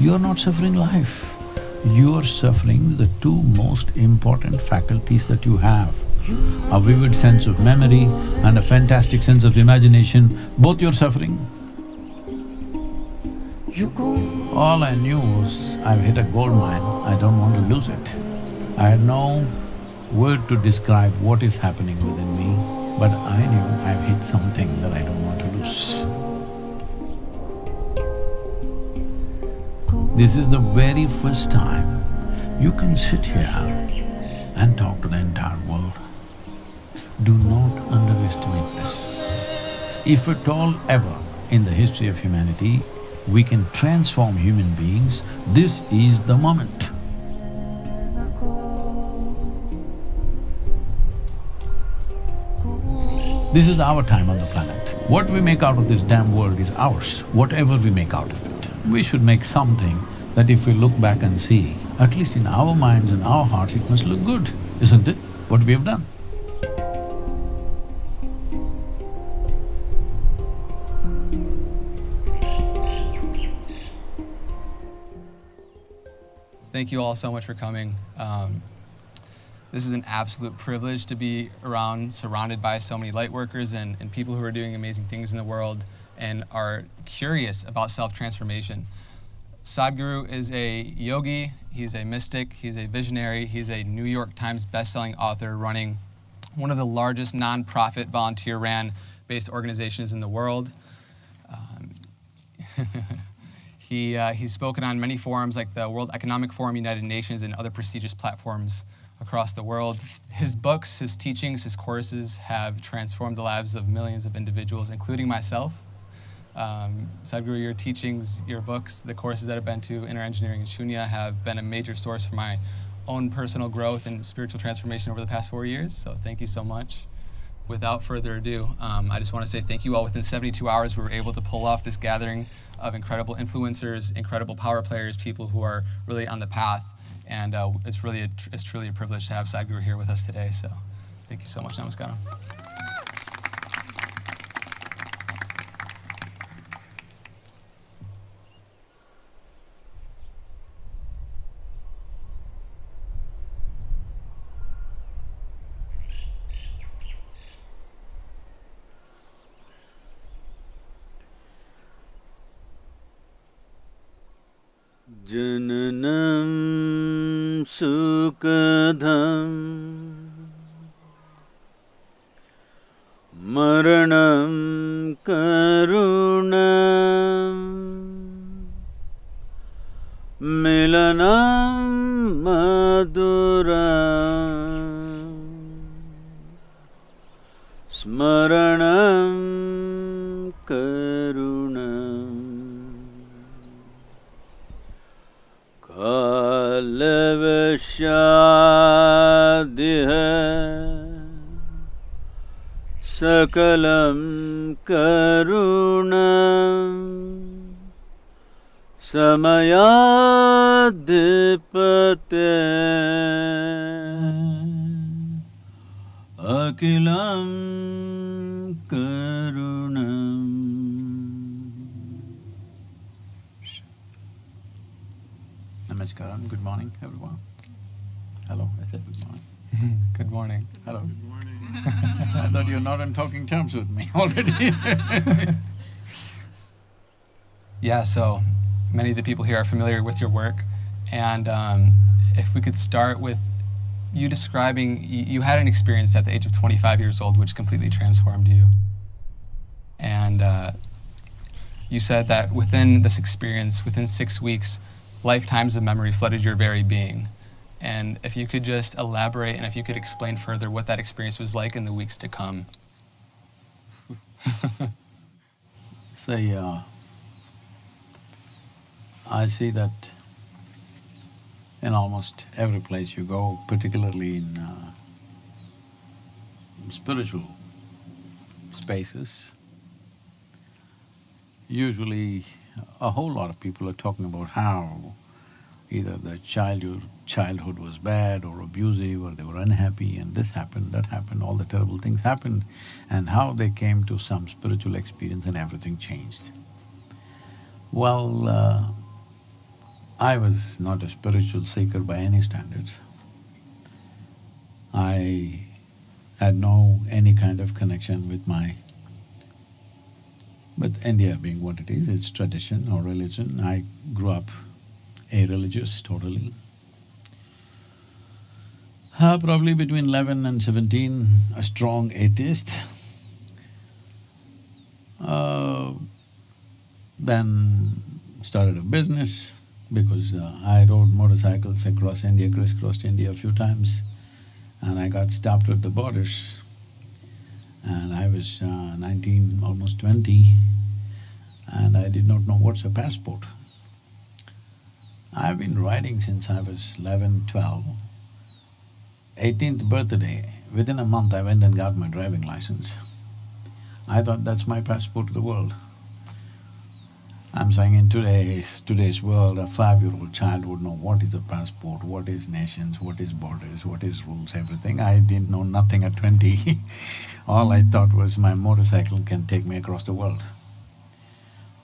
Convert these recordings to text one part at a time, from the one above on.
you're not suffering life. You're suffering the two most important faculties that you have. A vivid sense of memory and a fantastic sense of imagination, both you're suffering. All I knew was, I've hit a gold mine, I don't want to lose it. I had no word to describe what is happening within me, but I knew I've hit something that I don't want to lose. This is the very first time you can sit here and talk to the entire world. Do not underestimate this. If at all ever in the history of humanity we can transform human beings, this is the moment. This is our time on the planet. What we make out of this damn world is ours, whatever we make out of it. We should make something that if we look back and see, at least in our minds and our hearts, it must look good, isn't it, what we have done? Thank you all so much for coming. This is an absolute privilege to be surrounded by so many light workers and people who are doing amazing things in the world and are curious about self-transformation. Sadhguru is a yogi, he's a mystic, he's a visionary, he's a New York Times bestselling author running one of the largest nonprofit volunteer-ran based organizations in the world. He's spoken on many forums like the World Economic Forum, United Nations, and other prestigious platforms across the world. His books, his teachings, his courses have transformed the lives of millions of individuals, including myself. Sadhguru, your teachings, your books, the courses that I've been to, Inner Engineering and Shunya, have been a major source for my own personal growth and spiritual transformation over the past 4 years, so thank you so much. Without further ado, I just want to say thank you all. Within 72 hours, we were able to pull off this gathering of incredible influencers, incredible power players, people who are really on the path, and it's truly a privilege to have Sadhguru here with us today, so thank you so much. Namaskaram. Jananam sukadham maranam karunam milanam maduram smaranam karunam कालवशादिह सकलं करुणं समयाधिपते अखिलं करुणम्. Namaskaram, good morning everyone. Hello, I said good morning. Good morning. Hello. Good morning. I thought you're not on talking terms with me already. Yeah, so many of the people here are familiar with your work, and if we could start with you describing, you had an experience at the age of 25 years old which completely transformed you. And you said that within this experience, within 6 weeks, lifetimes of memory flooded your very being. And if you could just elaborate and if you could explain further what that experience was like in the weeks to come. Say, I see that in almost every place you go, particularly in spiritual spaces, usually a whole lot of people are talking about how either their childhood was bad or abusive, or they were unhappy and this happened, that happened, all the terrible things happened, and how they came to some spiritual experience and everything changed. Well, I was not a spiritual seeker by any standards. I had no any kind of connection with India being what it is, its tradition or religion. I grew up a-religious totally. Probably between 11 and 17, a strong atheist. Then started a business because I rode motorcycles across India, crisscrossed India a few times, and I got stopped at the borders. And I was 19, almost 20, and I did not know what's a passport. I've been riding since I was 11, 12. 18th birthday, within a month I went and got my driving license. I thought that's my passport to the world. I'm saying in today's world, a 5-year-old child would know what is a passport, what is nations, what is borders, what is rules, everything. I didn't know nothing at 20. All I thought was my motorcycle can take me across the world.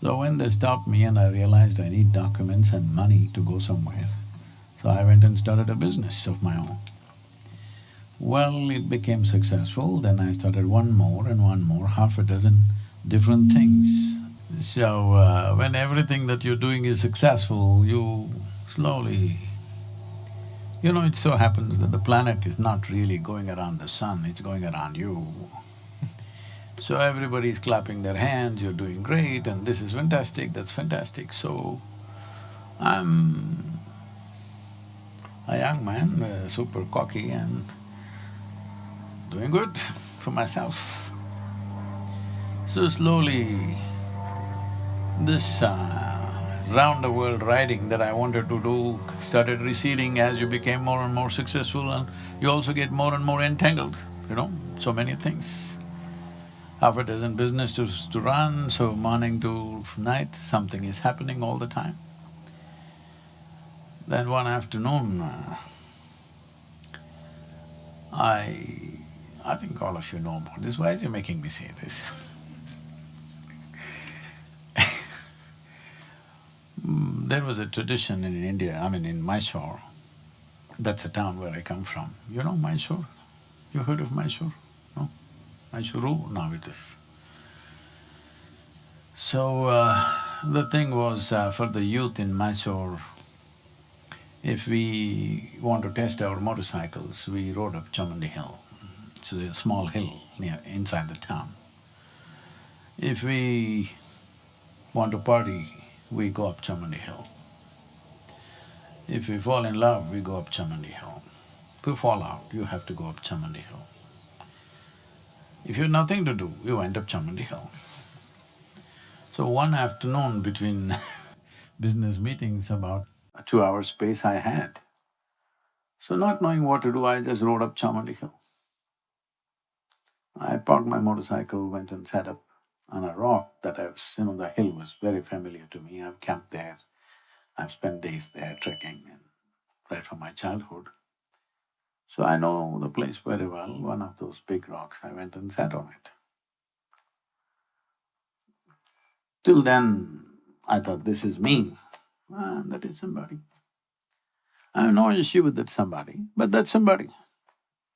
So when they stopped me and I realized I need documents and money to go somewhere, so I went and started a business of my own. Well, it became successful, then I started one more and one more, half a dozen different things. So, when everything that you're doing is successful, you slowly… it so happens that the planet is not really going around the sun, it's going around you. So everybody's clapping their hands, you're doing great and this is fantastic, that's fantastic. So, I'm a young man, super cocky and doing good for myself. So slowly, this round the world riding that I wanted to do started receding as you became more and more successful, and you also get more and more entangled, so many things. Half a dozen businesses to run, so morning to night something is happening all the time. Then one afternoon, I think all of you know about this. Why is he making me say this? There was a tradition in India, in Mysore, that's a town where I come from. You know Mysore? You heard of Mysore? No? Mysuru? Now it is. So, the thing was, for the youth in Mysore, if we want to test our motorcycles, we rode up Chamandi Hill. It's a small hill inside the town. If we want to party, we go up Chamandi Hill. If we fall in love, we go up Chamandi Hill. If you fall out, you have to go up Chamandi Hill. If you have nothing to do, you end up Chamandi Hill. So one afternoon between business meetings, about a 2-hour space I had. So not knowing what to do, I just rode up Chamandi Hill. I parked my motorcycle, went and sat up on a rock that the hill was very familiar to me. I've camped there, I've spent days there trekking and right from my childhood. So I know the place very well, one of those big rocks, I went and sat on it. Till then, I thought, this is me, and that is somebody. I have no issue with that somebody, but that's somebody.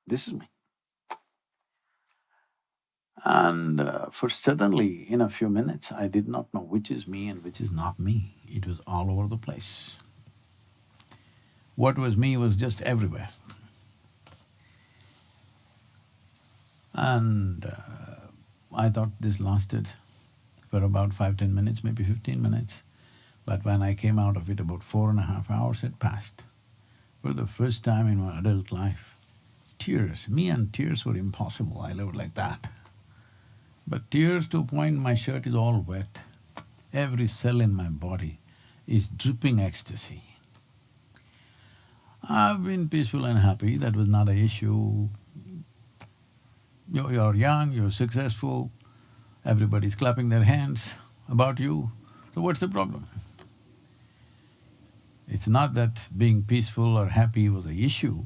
This is me. And for suddenly, in a few minutes, I did not know which is me and which is not me. It was all over the place. What was me was just everywhere. And I thought this lasted for about 5–10 minutes, maybe 15 minutes. But when I came out of it, about 4.5 hours had passed. For the first time in my adult life, tears, me and tears were impossible, I lived like that. But tears to a point my shirt is all wet, every cell in my body is dripping ecstasy. I've been peaceful and happy, that was not an issue. You're young, you're successful, everybody's clapping their hands about you, so what's the problem? It's not that being peaceful or happy was an issue,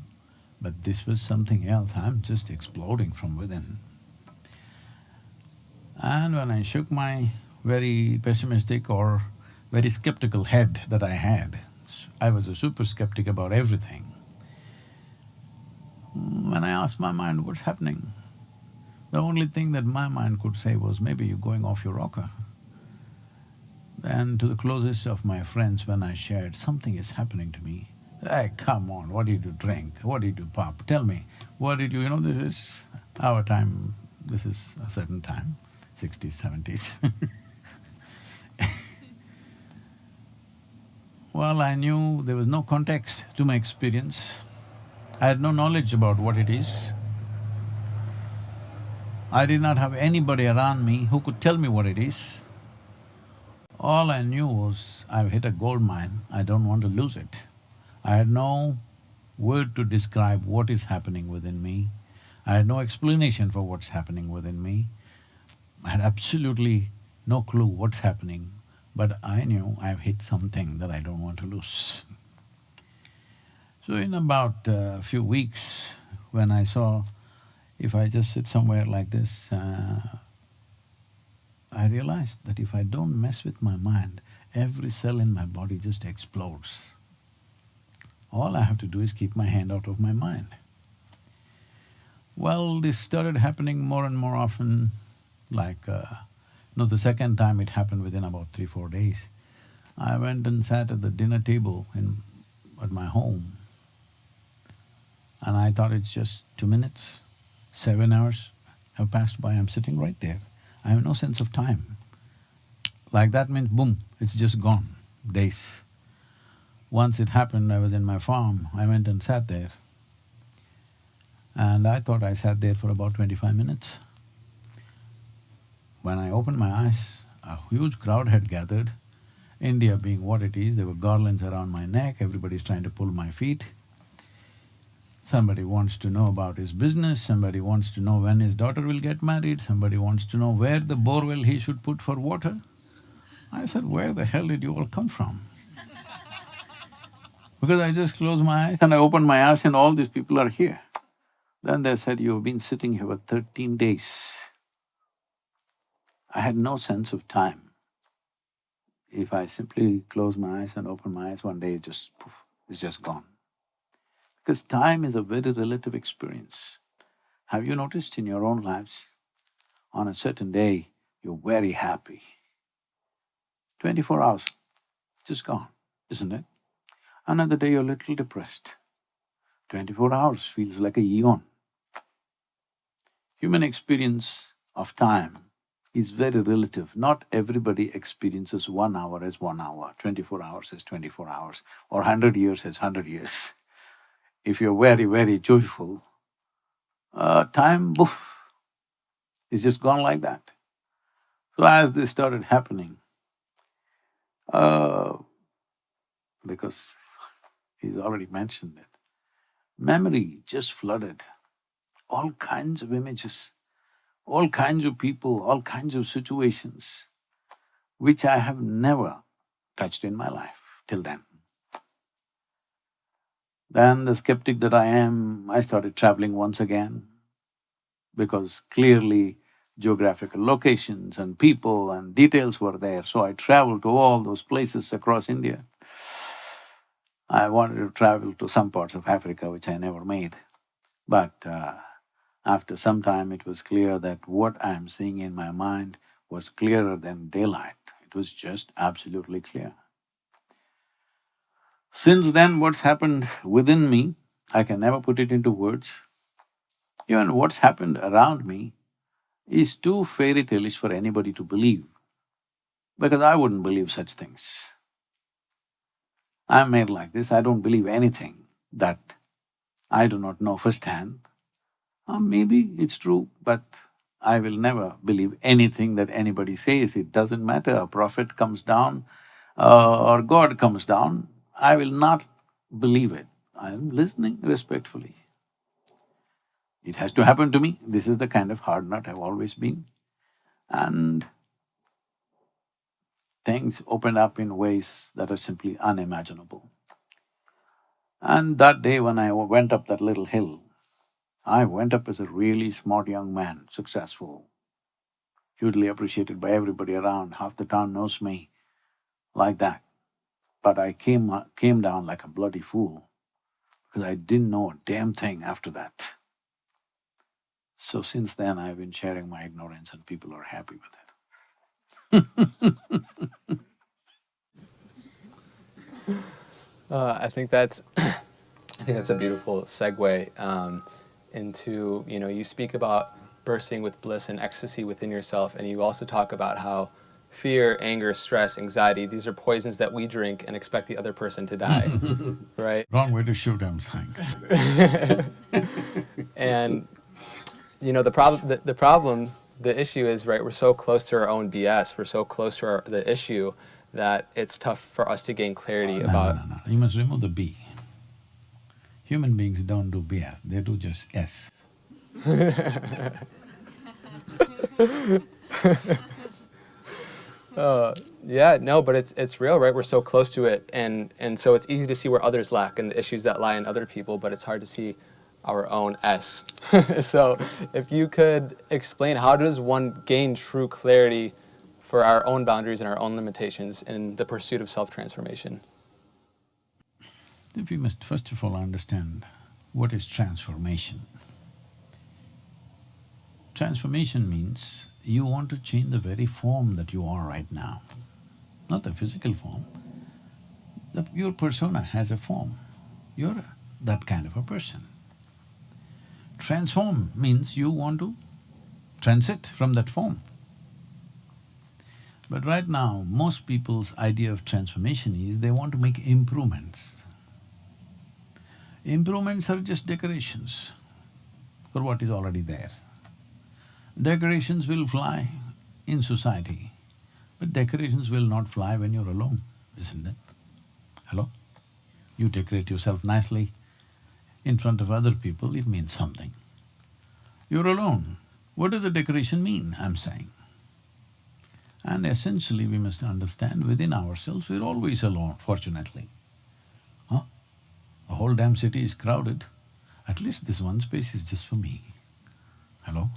but this was something else, I'm just exploding from within. And when I shook my very pessimistic or very skeptical head that I had, I was a super skeptic about everything. When I asked my mind, what's happening? The only thing that my mind could say was, maybe you're going off your rocker. Then to the closest of my friends, when I shared, something is happening to me. Hey, come on, what did you drink? What did you pop? Tell me, what did you… You know, this is our time, this is a certain time, 60s, 70s. Well, I knew there was no context to my experience. I had no knowledge about what it is. I did not have anybody around me who could tell me what it is. All I knew was, I've hit a gold mine, I don't want to lose it. I had no word to describe what is happening within me. I had no explanation for what's happening within me. I had absolutely no clue what's happening, but I knew I've hit something that I don't want to lose. So in about a few weeks, when I saw if I just sit somewhere like this, I realized that if I don't mess with my mind, every cell in my body just explodes. All I have to do is keep my hand out of my mind. Well, this started happening more and more often, like… no, the second time it happened within about 3–4 days. I went and sat at the dinner table at my home, and I thought it's just 2 minutes. 7 hours have passed by, I'm sitting right there. I have no sense of time. Like that means boom, it's just gone, days. Once it happened, I was in my farm, I went and sat there. And I thought I sat there for about 25 minutes. When I opened my eyes, a huge crowd had gathered. India being what it is, there were garlands around my neck, everybody's trying to pull my feet. Somebody wants to know about his business, somebody wants to know when his daughter will get married, somebody wants to know where the borewell he should put for water. I said, where the hell did you all come from? Because I just closed my eyes and I opened my eyes and all these people are here. Then they said, you've been sitting here for 13 days. I had no sense of time. If I simply close my eyes and open my eyes, one day it just poof, it's just gone. Because time is a very relative experience. Have you noticed in your own lives, on a certain day, you're very happy. 24 hours, just gone, isn't it? Another day you're a little depressed. 24 hours feels like a eon. Human experience of time is very relative. Not everybody experiences 1 hour as 1 hour, 24 hours as 24 hours, or 100 years as 100 years. If you're very, very joyful, time, poof, is just gone like that. So as this started happening, because he's already mentioned it, memory just flooded. All kinds of images, all kinds of people, all kinds of situations, which I have never touched in my life till then. Then the skeptic that I am, I started traveling once again, because clearly geographical locations and people and details were there, so I traveled to all those places across India. I wanted to travel to some parts of Africa, which I never made. But after some time it was clear that what I'm seeing in my mind was clearer than daylight. It was just absolutely clear. Since then, what's happened within me, I can never put it into words. Even what's happened around me is too fairy tale-ish for anybody to believe, because I wouldn't believe such things. I'm made like this, I don't believe anything that I do not know firsthand. Maybe it's true, but I will never believe anything that anybody says. It doesn't matter, a prophet comes down or God comes down, I will not believe it. I am listening respectfully. It has to happen to me, this is the kind of hard nut I've always been. And things opened up in ways that are simply unimaginable. And that day when I went up that little hill, I went up as a really smart young man, successful, hugely appreciated by everybody around, half the town knows me, like that. But I came down like a bloody fool because I didn't know a damn thing after that. So since then, I've been sharing my ignorance and people are happy with it. I think that's I think that's a beautiful segue into, you speak about bursting with bliss and ecstasy within yourself, and you also talk about how fear, anger, stress, anxiety, these are poisons that we drink and expect the other person to die, right? Wrong way to shoot, I'm saying. And the issue is, right, we're so close to our own BS, we're so close to the issue that it's tough for us to gain clarity about… No. You must remove the B. Human beings don't do BS, they do just S. Yeah, no, but it's real, right? We're so close to it, and so it's easy to see where others lack and the issues that lie in other people, but it's hard to see our own S. So if you could explain, how does one gain true clarity for our own boundaries and our own limitations in the pursuit of self-transformation? If you must first of all understand what is transformation. Transformation means you want to change the very form that you are right now, not the physical form. Your persona has a form, you're that kind of a person. Transform means you want to transit from that form. But right now, most people's idea of transformation is they want to make improvements. Improvements are just decorations for what is already there. Decorations will fly in society, but decorations will not fly when you're alone, isn't it? Hello? You decorate yourself nicely in front of other people, it means something. You're alone, what does the decoration mean, I'm saying? And essentially we must understand within ourselves we're always alone, fortunately. Huh? The whole damn city is crowded, at least this one space is just for me. Hello?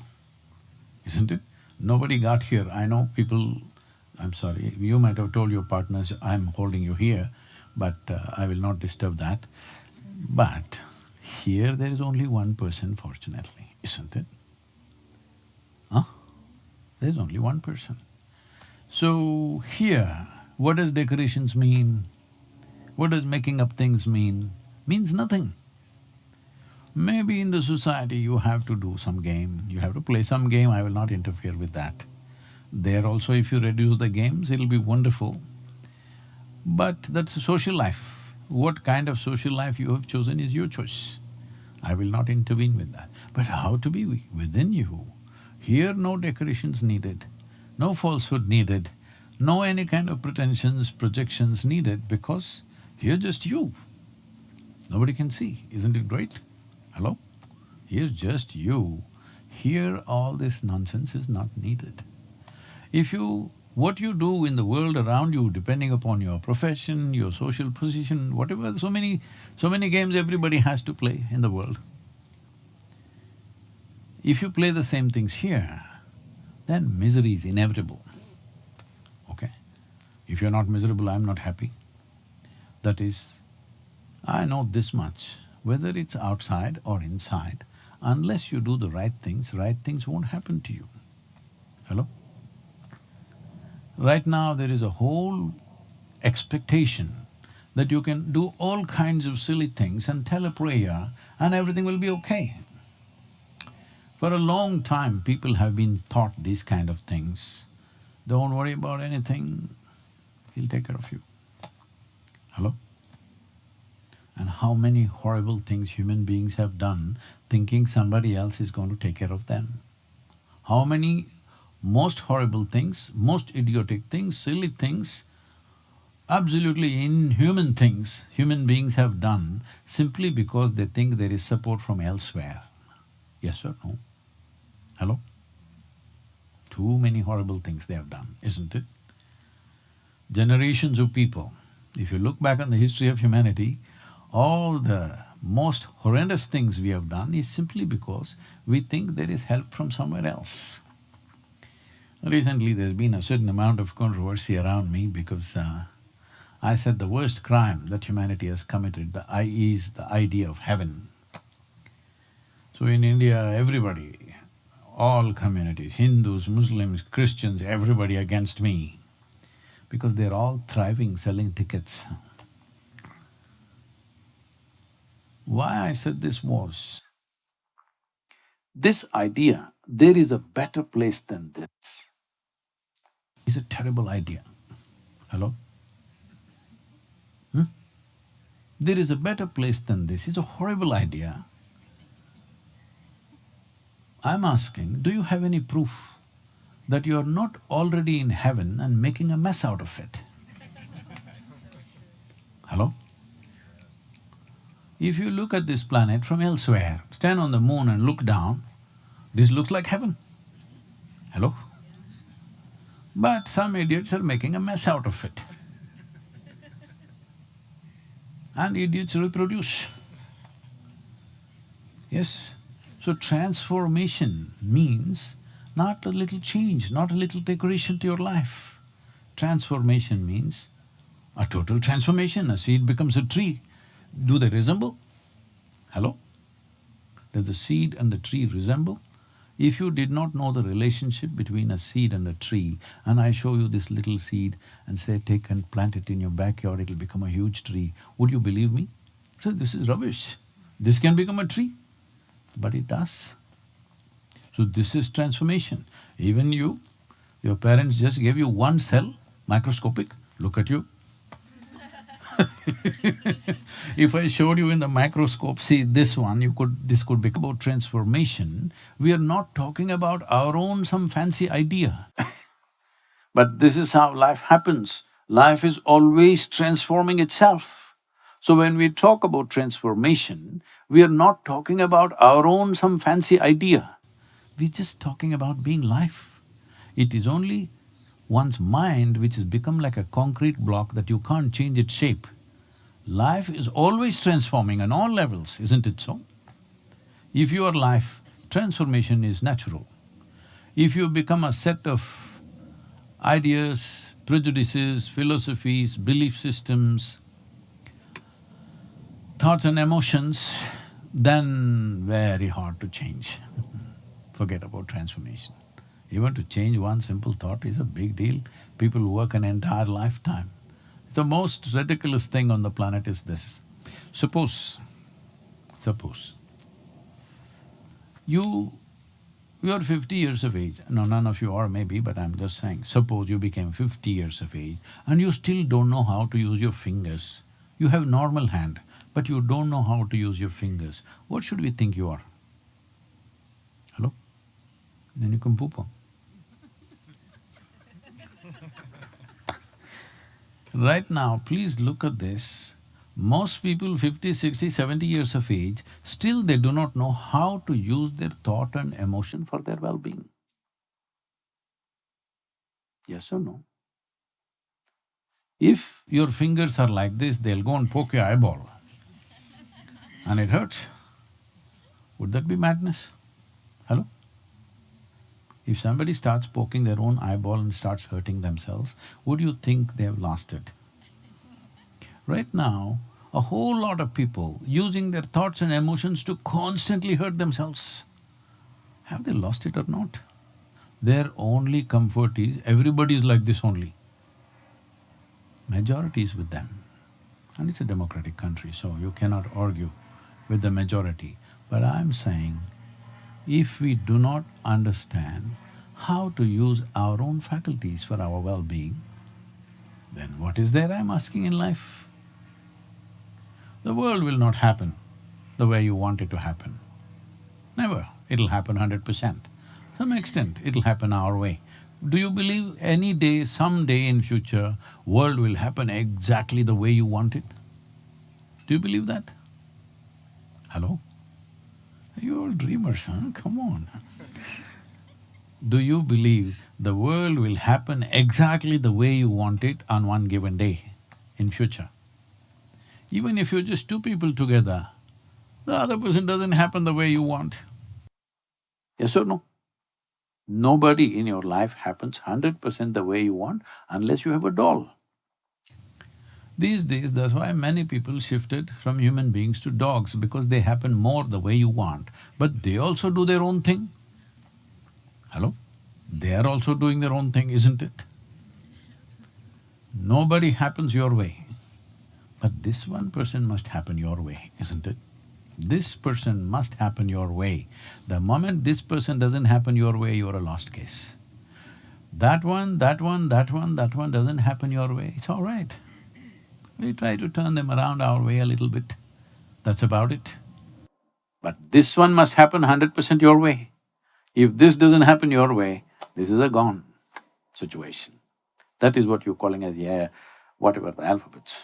Isn't it? Nobody got here. I know people… I'm sorry, you might have told your partners, I'm holding you here, but I will not disturb that. But here there is only one person, fortunately, isn't it? Huh? There's only one person. So here, what does decorations mean? What does making up things mean? Means nothing. Maybe in the society you have to do some game, you have to play some game, I will not interfere with that. There also if you reduce the games, it'll be wonderful. But that's a social life. What kind of social life you have chosen is your choice. I will not intervene with that. But how to be within you? Here no decorations needed, no falsehood needed, no any kind of pretensions, projections needed because you're just you. Nobody can see, isn't it great? Hello? Here's just you. Here all this nonsense is not needed. What you do in the world around you, depending upon your profession, your social position, whatever, so many games everybody has to play in the world. If you play the same things here, then misery is inevitable, okay? If you're not miserable, I'm not happy. That is, I know this much, whether it's outside or inside, unless you do the right things won't happen to you. Hello? Right now there is a whole expectation that you can do all kinds of silly things and tell a prayer and everything will be okay. For a long time people have been taught these kind of things. Don't worry about anything, he'll take care of you. Hello? And how many horrible things human beings have done thinking somebody else is going to take care of them. How many most horrible things, most idiotic things, silly things, absolutely inhuman things human beings have done simply because they think there is support from elsewhere. Yes or no? Hello? Too many horrible things they have done, isn't it? Generations of people, if you look back on the history of humanity, all the most horrendous things we have done is simply because we think there is help from somewhere else. Recently there's been a certain amount of controversy around me because I said the worst crime that humanity has committed is the idea of heaven. So in India, everybody, all communities, Hindus, Muslims, Christians, everybody against me, because they're all thriving selling tickets. Why I said this was, this idea, there is a better place than this, is a terrible idea. Hello? Hmm? There is a better place than this is a horrible idea. I'm asking, do you have any proof that you are not already in heaven and making a mess out of it? Hello? If you look at this planet from elsewhere, stand on the moon and look down, this looks like heaven. Hello? But some idiots are making a mess out of it. And idiots reproduce. Yes? So transformation means not a little change, not a little decoration to your life. Transformation means a total transformation. A seed becomes a tree. Do they resemble? Hello? Does the seed and the tree resemble? If you did not know the relationship between a seed and a tree, and I show you this little seed and say, take and plant it in your backyard, it'll become a huge tree, would you believe me? So this is rubbish. This can become a tree, but it does. So this is transformation. Even you, your parents just gave you one cell, microscopic, look at you. If I showed you in the microscope, see this one, this could become about transformation. We are not talking about our own some fancy idea. But this is how life happens. Life is always transforming itself. So when we talk about transformation, we are not talking about our own some fancy idea. We're just talking about being life. It is only one's mind which has become like a concrete block that you can't change its shape. Life is always transforming on all levels, isn't it so? If your life, transformation is natural. If you become a set of ideas, prejudices, philosophies, belief systems, thoughts and emotions, then very hard to change. Forget about transformation. Even to change one simple thought is a big deal. People work an entire lifetime. The most ridiculous thing on the planet is this. Suppose you're 50 years of age, no, none of you are maybe, but I'm just saying, suppose you became 50 years of age and you still don't know how to use your fingers. You have normal hand, but you don't know how to use your fingers. What should we think you are? Hello? Then you can poop. Right now, please look at this. Most people 50, 60, 70 years of age, still they do not know how to use their thought and emotion for their well-being. Yes or no? If your fingers are like this, they'll go and poke your eyeball and it hurts. Would that be madness? Hello? If somebody starts poking their own eyeball and starts hurting themselves, would you think they have lost it? Right now, a whole lot of people using their thoughts and emotions to constantly hurt themselves. Have they lost it or not? Their only comfort is everybody is like this only. Majority is with them. And it's a democratic country, so you cannot argue with the majority. But I'm saying, if we do not understand how to use our own faculties for our well-being, then what is there I'm asking in life? The world will not happen the way you want it to happen. Never. It'll happen 100%. Some extent, it'll happen our way. Do you believe any day, someday in future, world will happen exactly the way you want it? Do you believe that? Hello? You all dreamers, huh? Come on. Do you believe the world will happen exactly the way you want it on one given day in future? Even if you're just two people together, the other person doesn't happen the way you want. Yes or no? Nobody in your life happens 100% the way you want unless you have a doll. These days, that's why many people shifted from human beings to dogs, because they happen more the way you want, but they also do their own thing. Hello? They are also doing their own thing, isn't it? Nobody happens your way, but this one person must happen your way, isn't it? This person must happen your way. The moment this person doesn't happen your way, you're a lost case. That one doesn't happen your way, it's all right. We try to turn them around our way a little bit, that's about it. But this one must happen 100% your way. If this doesn't happen your way, this is a gone situation. That is what you're calling as, yeah, whatever the alphabets.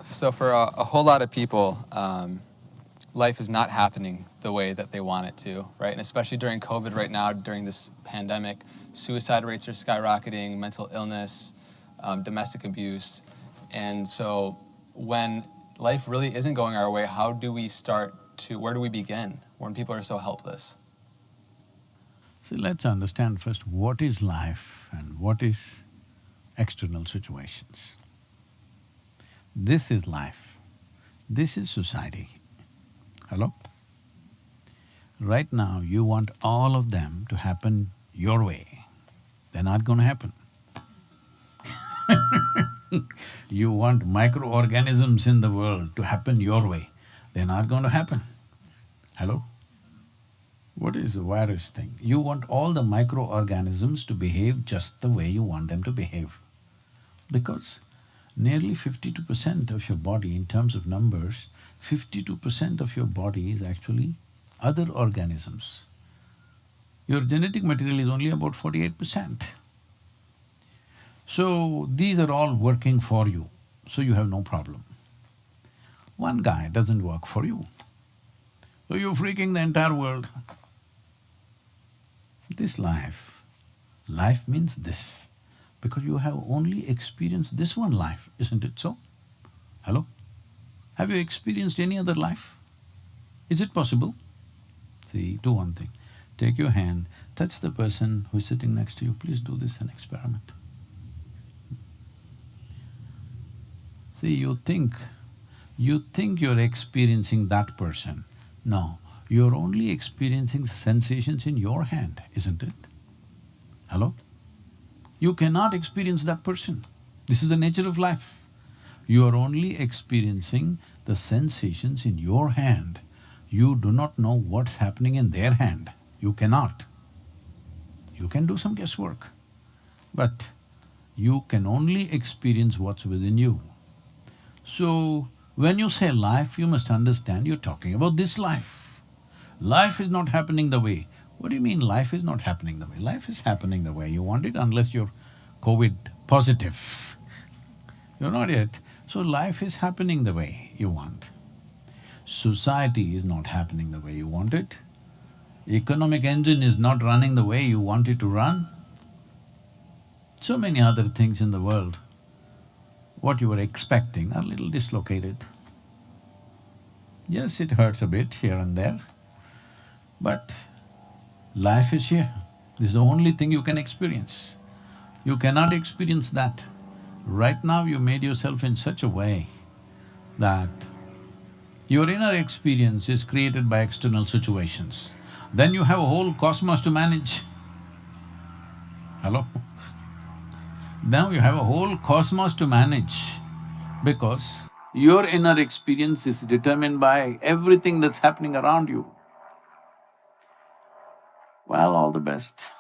So for a whole lot of people, life is not happening the way that they want it to, right? And especially during COVID right now, during this pandemic, suicide rates are skyrocketing, mental illness, domestic abuse. And so when life really isn't going our way, how do we start to, where do we begin when people are so helpless? See, let's understand first what is life and what is external situations. This is life, this is society. Hello? Right now, you want all of them to happen your way, they're not gonna happen. You want microorganisms in the world to happen your way, they're not going to happen. Hello? What is the virus thing? You want all the microorganisms to behave just the way you want them to behave. Because nearly 52% of your body, in terms of numbers, 52% of your body is actually other organisms. Your genetic material is only about 48%. So, these are all working for you, so you have no problem. One guy doesn't work for you, so you're freaking the entire world. This life means this, because you have only experienced this one life, isn't it so? Hello? Have you experienced any other life? Is it possible? See, do one thing, take your hand, touch the person who's sitting next to you, please do this an experiment. See, you think you're experiencing that person. No, you're only experiencing sensations in your hand, isn't it? Hello? You cannot experience that person. This is the nature of life. You are only experiencing the sensations in your hand. You do not know what's happening in their hand. You cannot. You can do some guesswork, but you can only experience what's within you. So, when you say life, you must understand you're talking about this life. Life is not happening the way. What do you mean life is not happening the way? Life is happening the way you want it, unless you're COVID positive. You're not yet. So life is happening the way you want. Society is not happening the way you want it. Economic engine is not running the way you want it to run. So many other things in the world, what you were expecting are a little dislocated. Yes, it hurts a bit here and there, but life is here. This is the only thing you can experience. You cannot experience that. Right now you made yourself in such a way that your inner experience is created by external situations. Then you have a whole cosmos to manage. Hello? Now you have a whole cosmos to manage, because your inner experience is determined by everything that's happening around you. Well, all the best.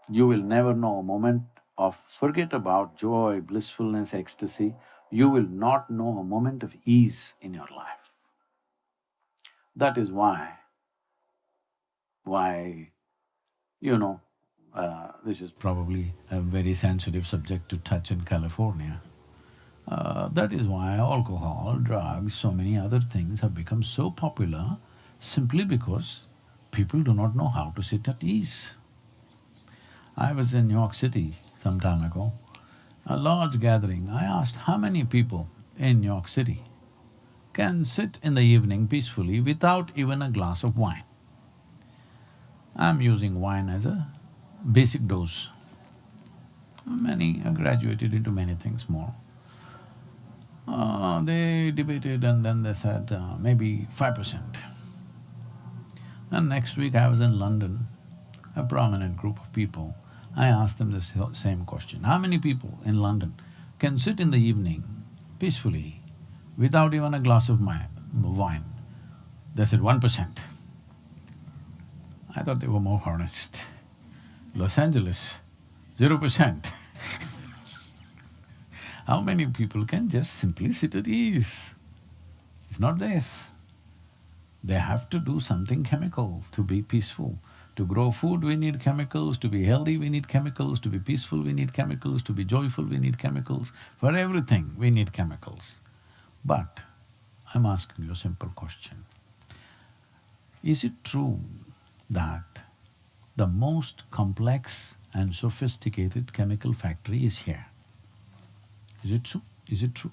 You will never know a moment of… forget about joy, blissfulness, ecstasy, you will not know a moment of ease in your life. That is why, this is probably a very sensitive subject to touch in California. That is why alcohol, drugs, so many other things have become so popular, simply because people do not know how to sit at ease. I was in New York City some time ago, a large gathering. I asked how many people in New York City can sit in the evening peacefully without even a glass of wine. I'm using wine as a basic dose. Many graduated into many things more. They debated and then they said maybe 5%. And next week I was in London, a prominent group of people. I asked them the same question, how many people in London can sit in the evening peacefully without even a glass of wine? They said 1%. I thought they were more honest. Los Angeles, 0%. How many people can just simply sit at ease? It's not there. They have to do something chemical to be peaceful. To grow food, we need chemicals. To be healthy, we need chemicals. To be peaceful, we need chemicals. To be joyful, we need chemicals. For everything, we need chemicals. But I'm asking you a simple question. Is it true that the most complex and sophisticated chemical factory is here? Is it true? Is it true?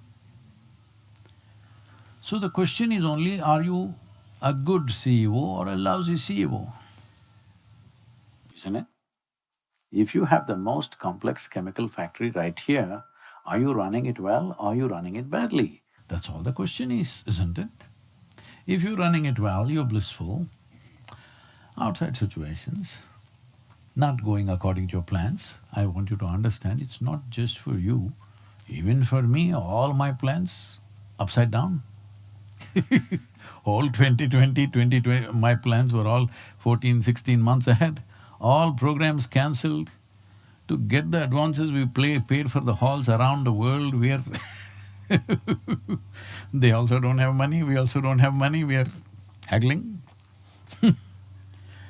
So the question is only, are you a good CEO or a lousy CEO? Isn't it? If you have the most complex chemical factory right here, are you running it well or are you running it badly? That's all the question is, isn't it? If you're running it well, you're blissful. Outside situations, not going according to your plans, I want you to understand it's not just for you, even for me, all my plans upside down. Whole 2020, my plans were all 14, 16 months ahead. All programs cancelled. To get the advances, we paid for the halls around the world, we are they also don't have money, we also don't have money, we are haggling.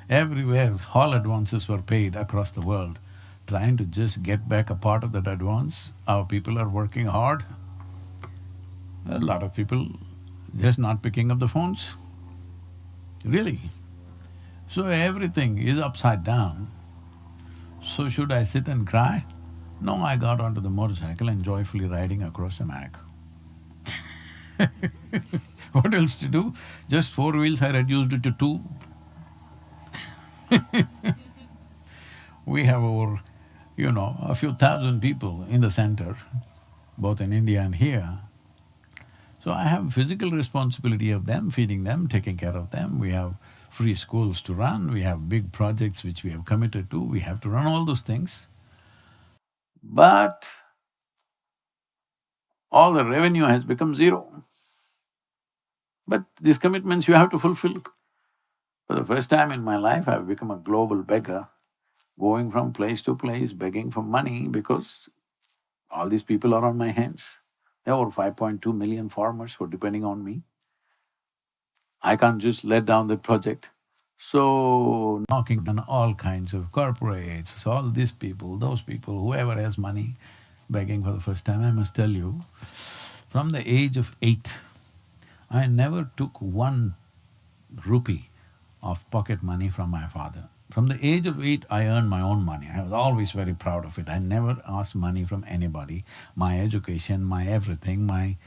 Everywhere, hall advances were paid across the world. Trying to just get back a part of that advance, our people are working hard. A lot of people just not picking up the phones. Really. So everything is upside down. So should I sit and cry? No, I got onto the motorcycle and joyfully riding across America. What else to do? Just 4 wheels, I reduced it to 2. We have over, a few thousand people in the center, both in India and here. So I have physical responsibility of them, feeding them, taking care of them. We have free schools to run, we have big projects which we have committed to, we have to run all those things. But all the revenue has become zero. But these commitments you have to fulfill. For the first time in my life, I've become a global beggar, going from place to place, begging for money because all these people are on my hands. There are over 5.2 million farmers who are depending on me. I can't just let down the project. So, knocking on all kinds of corporates, all these people, those people, whoever has money, begging for the first time. I must tell you, from the age of 8, I never took 1 rupee of pocket money from my father. From the age of 8, I earned my own money. I was always very proud of it. I never asked money from anybody. My education, my everything, my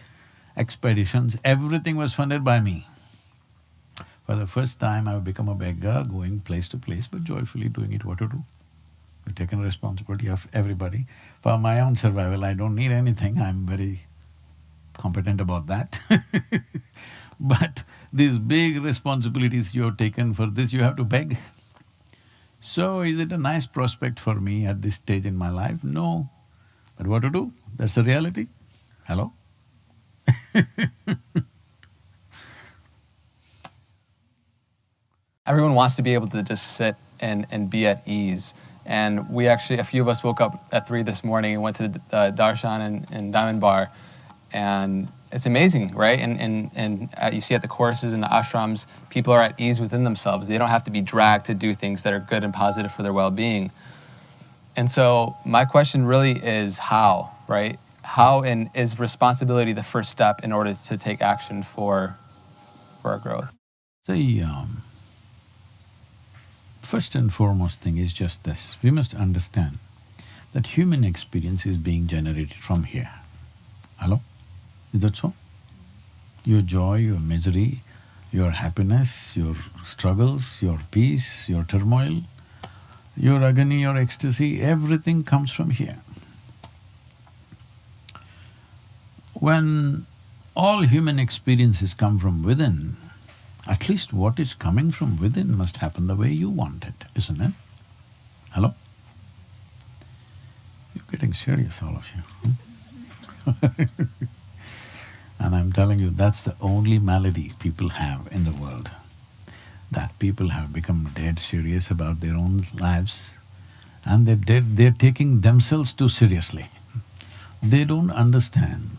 expeditions, everything was funded by me. For the first time, I've become a beggar, going place to place, but joyfully doing it what to do. I've taken responsibility of everybody. For my own survival, I don't need anything, I'm very competent about that. But these big responsibilities you have taken, for this you have to beg. So is it a nice prospect for me at this stage in my life? No. But what to do? That's the reality. Hello? Everyone wants to be able to just sit and be at ease. And we actually, a few of us woke up at 3 this morning and went to the darshan in Diamond Bar. And it's amazing, right? And you see at the courses and the ashrams, people are at ease within themselves. They don't have to be dragged to do things that are good and positive for their well-being. And so my question really is how, right? How, and is responsibility the first step in order to take action for our growth? The first and foremost thing is just this. We must understand that human experience is being generated from here. Hello? Is that so? Your joy, your misery, your happiness, your struggles, your peace, your turmoil, your agony, your ecstasy, everything comes from here. When all human experiences come from within, at least what is coming from within must happen the way you want it, isn't it? Hello? You're getting serious, all of you. And I'm telling you, that's the only malady people have in the world, that people have become dead serious about their own lives and they're taking themselves too seriously. They don't understand.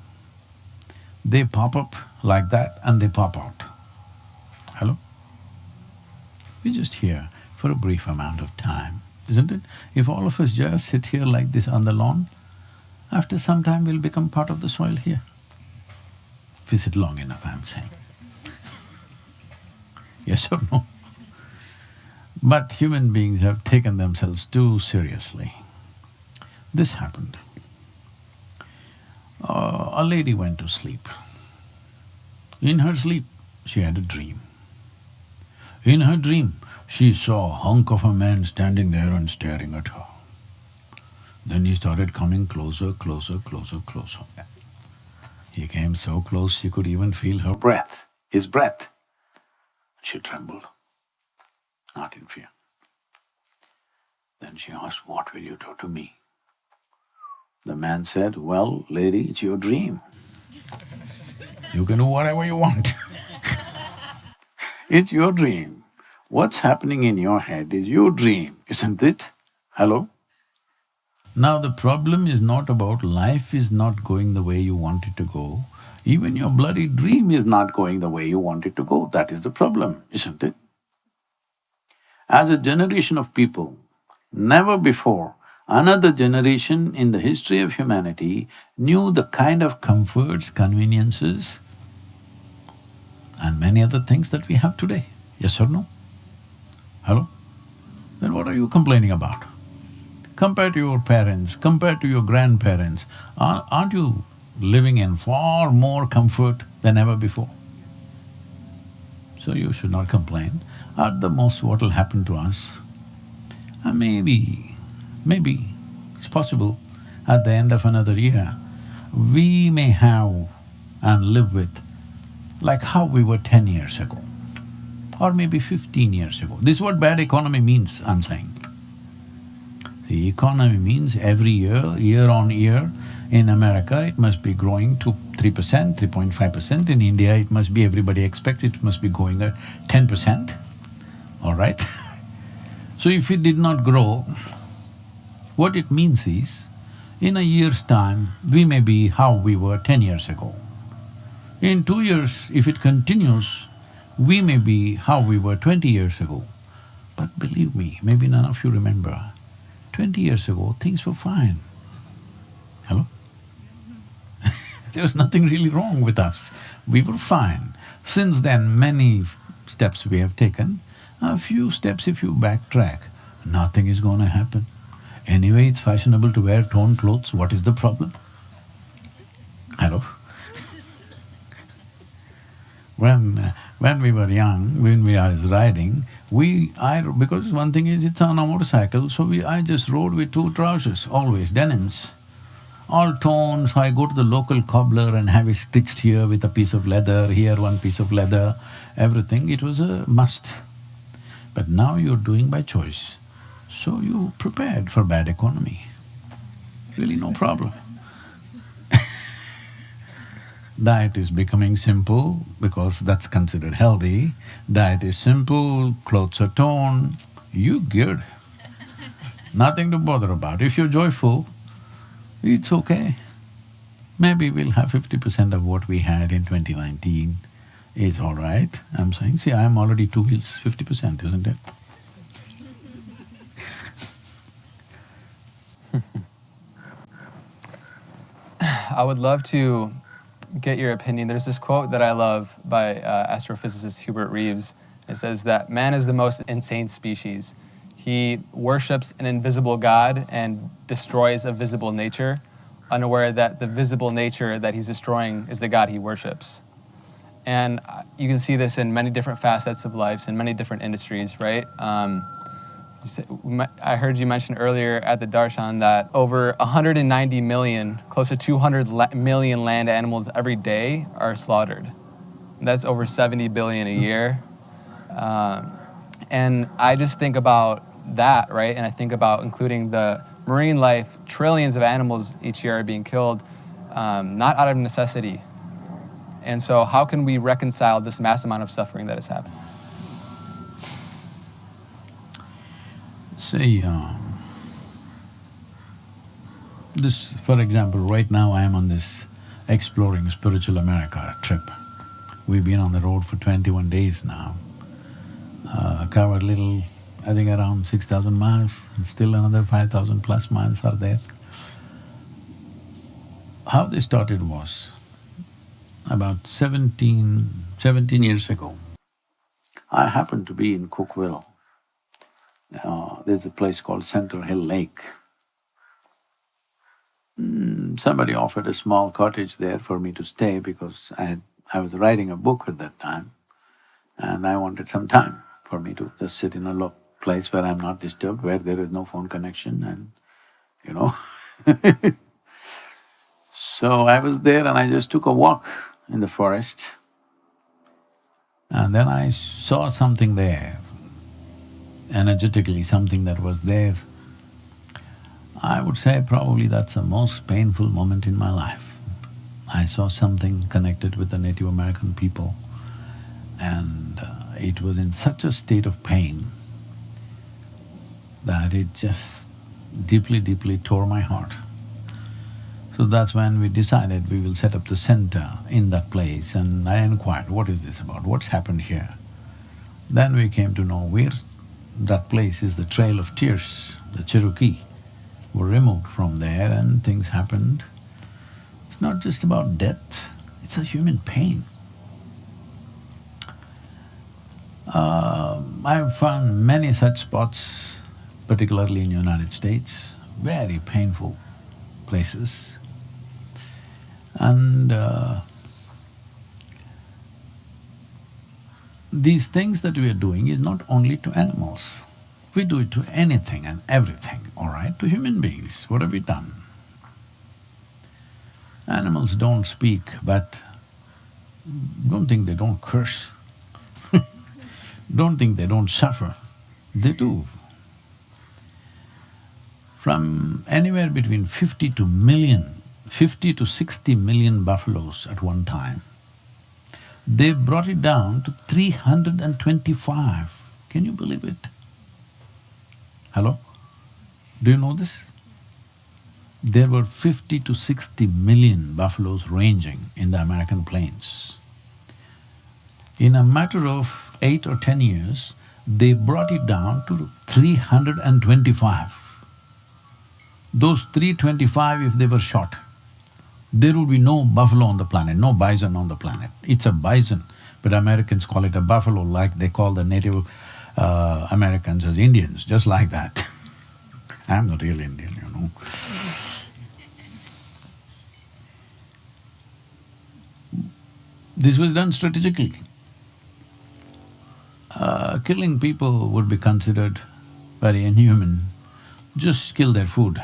They pop up like that and they pop out. Hello? We're just here for a brief amount of time, isn't it? If all of us just sit here like this on the lawn, after some time we'll become part of the soil here. If we sit long enough, I'm saying. Yes or no? But human beings have taken themselves too seriously. This happened. A lady went to sleep. In her sleep, she had a dream. In her dream, she saw a hunk of a man standing there and staring at her. Then he started coming closer, closer, closer, closer. He came so close she could even feel her breath, his breath. She trembled, not in fear. Then she asked, "What will you do to me?" The man said, "Well, lady, it's your dream. You can do whatever you want." It's your dream. What's happening in your head is your dream, isn't it? Hello? Now the problem is not about life is not going the way you want it to go, even your bloody dream is not going the way you want it to go, that is the problem, isn't it? As a generation of people, never before another generation in the history of humanity knew the kind of comforts, conveniences and many other things that we have today, yes or no? Hello? Then what are you complaining about? Compared to your parents, compared to your grandparents, aren't you living in far more comfort than ever before? So you should not complain. At the most, what'll happen to us, maybe it's possible at the end of another year, we may have and live with like how we were 10 years ago, or maybe 15 years ago. This is what bad economy means, I'm saying. The economy means every year, year on year, in America it must be growing to 3%, 3.5%. In India it must be, everybody expects it must be going at 10%, all right? So if it did not grow, what it means is, in a year's time, we may be how we were 10 years ago. In 2 years, if it continues, we may be how we were 20 years ago. But believe me, maybe none of you remember, 20 years ago, things were fine. Hello? There was nothing really wrong with us. We were fine. Since then, many steps we have taken. A few steps if you backtrack, nothing is gonna happen. Anyway, it's fashionable to wear torn clothes, what is the problem? Hello? When we were young, when we was riding, because one thing is it's on a motorcycle, so I just rode with 2 trousers, always denims, all torn, so I go to the local cobbler and have it stitched here with a piece of leather, here one piece of leather, everything, it was a must. But now you're doing by choice, so you prepared for bad economy, really no problem. Diet is becoming simple because that's considered healthy. Diet is simple, clothes are torn, you good. Nothing to bother about. If you're joyful, it's okay. Maybe we'll have 50% of what we had in 2019. It's all right, I'm saying. See, I'm already 2 wheels, 50%, isn't it? I would love to get your opinion. There's this quote that I love by astrophysicist Hubert Reeves. It says that man is the most insane species. He worships an invisible God and destroys a visible nature, unaware that the visible nature that he's destroying is the God he worships. And you can see this in many different facets of life, in many different industries, right? I heard you mention earlier at the darshan that over 190 million, close to 200 million land animals every day are slaughtered. That's over 70 billion a year. And I just think about that, right? And I think about including the marine life, trillions of animals each year are being killed, not out of necessity. And so how can we reconcile this mass amount of suffering that is happening? See, this, for example, right now I am on this exploring spiritual America trip. We've been on the road for 21 days now. Covered little, I think around 6,000 miles, and still another 5,000 plus miles are there. How this started was, about 17 years ago, I happened to be in Cookville. There's a place called Center Hill Lake. Somebody offered a small cottage there for me to stay because I was writing a book at that time, and I wanted some time for me to just sit in a place where I'm not disturbed, where there is no phone connection and, you know. So I was there and I just took a walk in the forest, and then I saw something there, energetically something that was there. I would say probably that's the most painful moment in my life. I saw something connected with the Native American people, and it was in such a state of pain that it just deeply, deeply tore my heart. So that's when we decided we will set up the center in that place, and I inquired, what is this about, what's happened here? Then we came to know where that place is the Trail of Tears. The Cherokee were removed from there and things happened. It's not just about death, it's a human pain. I've found many such spots, particularly in the United States, very painful places. And these things that we are doing is not only to animals. We do it to anything and everything, all right? To human beings, what have we done? Animals don't speak, but don't think they don't curse. Don't think they don't suffer. They do. From anywhere between 50 to 60 million buffaloes at one time, they brought it down to 325. Can you believe it? Hello? Do you know this? There were 50 to 60 million buffaloes ranging in the American plains. In a matter of 8 or 10 years, they brought it down to 325. Those 325, if they were shot, there would be no buffalo on the planet, no bison on the planet. It's a bison, but Americans call it a buffalo, like they call the Native Americans as Indians, just like that. I'm not real Indian, you know. This was done strategically. Killing people would be considered very inhuman. Just kill their food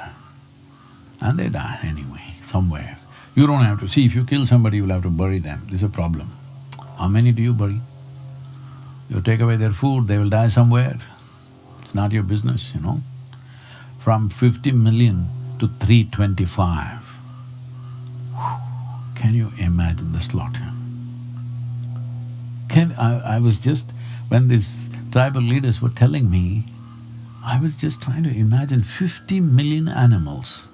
and they die anyway, somewhere. You don't have to… See, if you kill somebody, you'll have to bury them, this is a problem. How many do you bury? You take away their food, they will die somewhere. It's not your business, you know. From 50 million to 325. Whew. Can you imagine the slaughter? I was just… when these tribal leaders were telling me, I was just trying to imagine 50 million animals.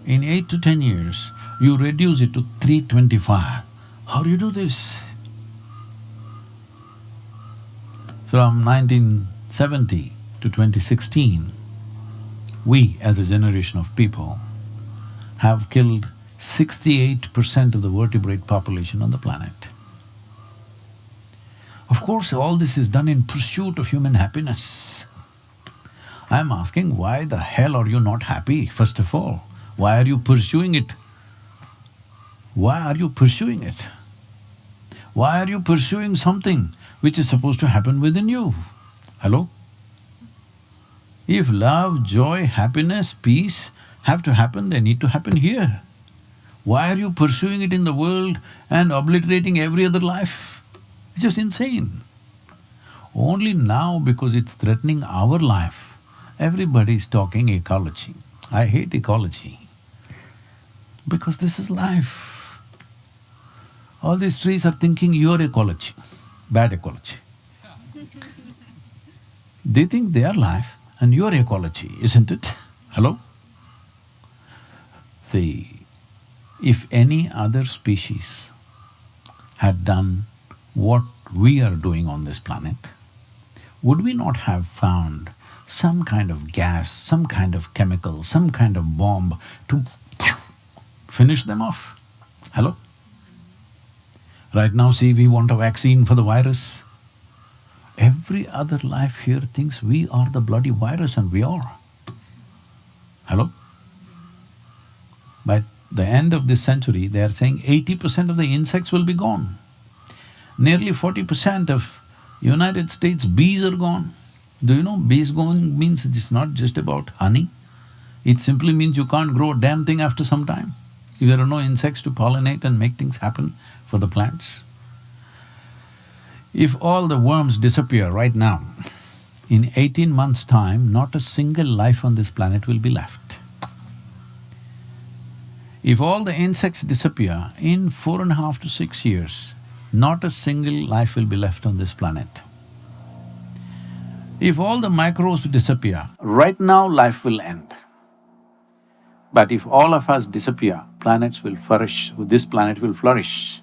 In 8 to 10 years, you reduce it to 325. How do you do this? From 1970 to 2016, we as a generation of people have killed 68% of the vertebrate population on the planet. Of course, all this is done in pursuit of human happiness. I'm asking, why the hell are you not happy, first of all? Why are you pursuing it? Why are you pursuing it? Why are you pursuing something which is supposed to happen within you? Hello? If love, joy, happiness, peace have to happen, they need to happen here. Why are you pursuing it in the world and obliterating every other life? It's just insane. Only now, because it's threatening our life, everybody is talking ecology. I hate ecology because this is life. All these trees are thinking your ecology, bad ecology. They think they are life and your ecology, isn't it? Hello? See, if any other species had done what we are doing on this planet, would we not have found some kind of gas, some kind of chemical, some kind of bomb to finish them off? Hello? Right now, see, we want a vaccine for the virus. Every other life here thinks we are the bloody virus, and we are. Hello? By the end of this century, they are saying 80% of the insects will be gone. Nearly 40% of United States bees are gone. Do you know bees gone means it's not just about honey? It simply means you can't grow a damn thing after some time. If there are no insects to pollinate and make things happen for the plants. If all the worms disappear right now, in 18 months' time, not a single life on this planet will be left. If all the insects disappear, in 4.5 to 6 years, not a single life will be left on this planet. If all the microbes disappear, right now life will end. But if all of us disappear, planets will flourish, this planet will flourish.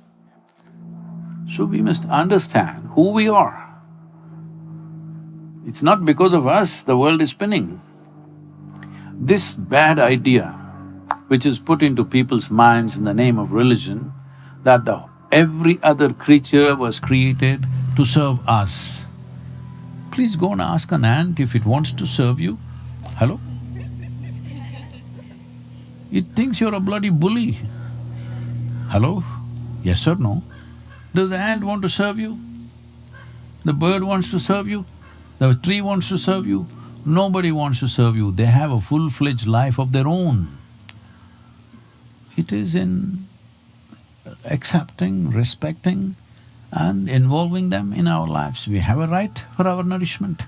So we must understand who we are. It's not because of us the world is spinning. This bad idea which is put into people's minds in the name of religion, that every other creature was created to serve us. Please go and ask an ant if it wants to serve you. Hello? It thinks you're a bloody bully. Hello? Yes or no? Does the ant want to serve you? The bird wants to serve you? The tree wants to serve you? Nobody wants to serve you. They have a full-fledged life of their own. It is in accepting, respecting and involving them in our lives. We have a right for our nourishment.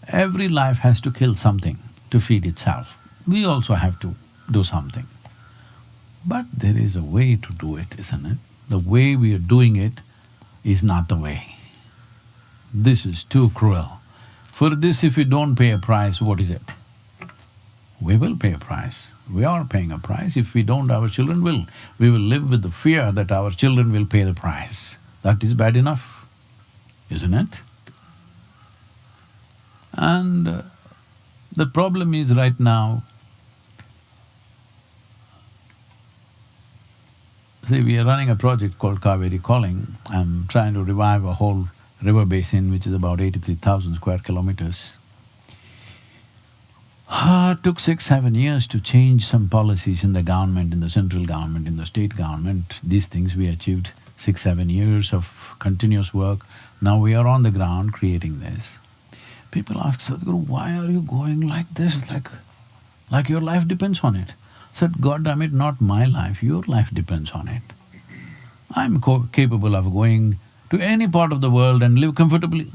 Every life has to kill something to feed itself. We also have to do something. But there is a way to do it, isn't it? The way we are doing it is not the way. This is too cruel. For this, if we don't pay a price, what is it? We will pay a price. We are paying a price. If we don't, our children will. We will live with the fear that our children will pay the price. That is bad enough, isn't it? And the problem is right now, see, we are running a project called Kaveri Calling. I'm trying to revive a whole river basin which is about 83,000 square kilometers. It took 6-7 years to change some policies in the government, in the central government, in the state government. These things we achieved 6-7 years of continuous work. Now we are on the ground creating this. People ask, Sadhguru, why are you going like this, like your life depends on it? Said, God damn it, not my life, your life depends on it. I'm capable of going to any part of the world and live comfortably.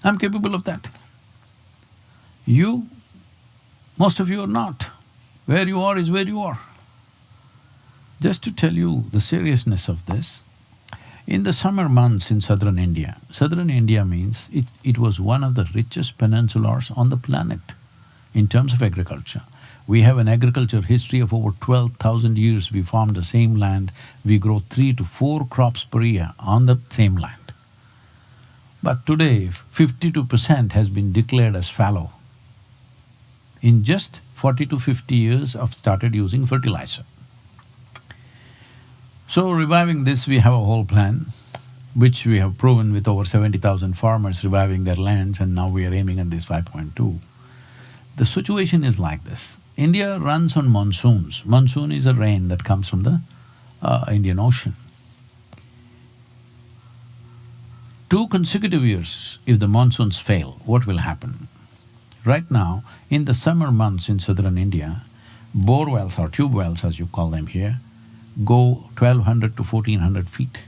I'm capable of that. You, most of you are not. Where you are is where you are. Just to tell you the seriousness of this, in the summer months in southern India means it was one of the richest peninsulars on the planet in terms of agriculture. We have an agriculture history of over 12,000 years. We farm the same land, we grow 3 to 4 crops per year on the same land. But today, 52% has been declared as fallow. In just 40 to 50 years, I've started using fertilizer. So reviving this, we have a whole plan, which we have proven with over 70,000 farmers reviving their lands, and now we are aiming at this 5.2. The situation is like this. India runs on monsoons. Monsoon is a rain that comes from the Indian Ocean. 2 consecutive years, if the monsoons fail, what will happen? Right now, in the summer months in southern India, bore wells or tube wells as you call them here, go 1200 to 1400 feet.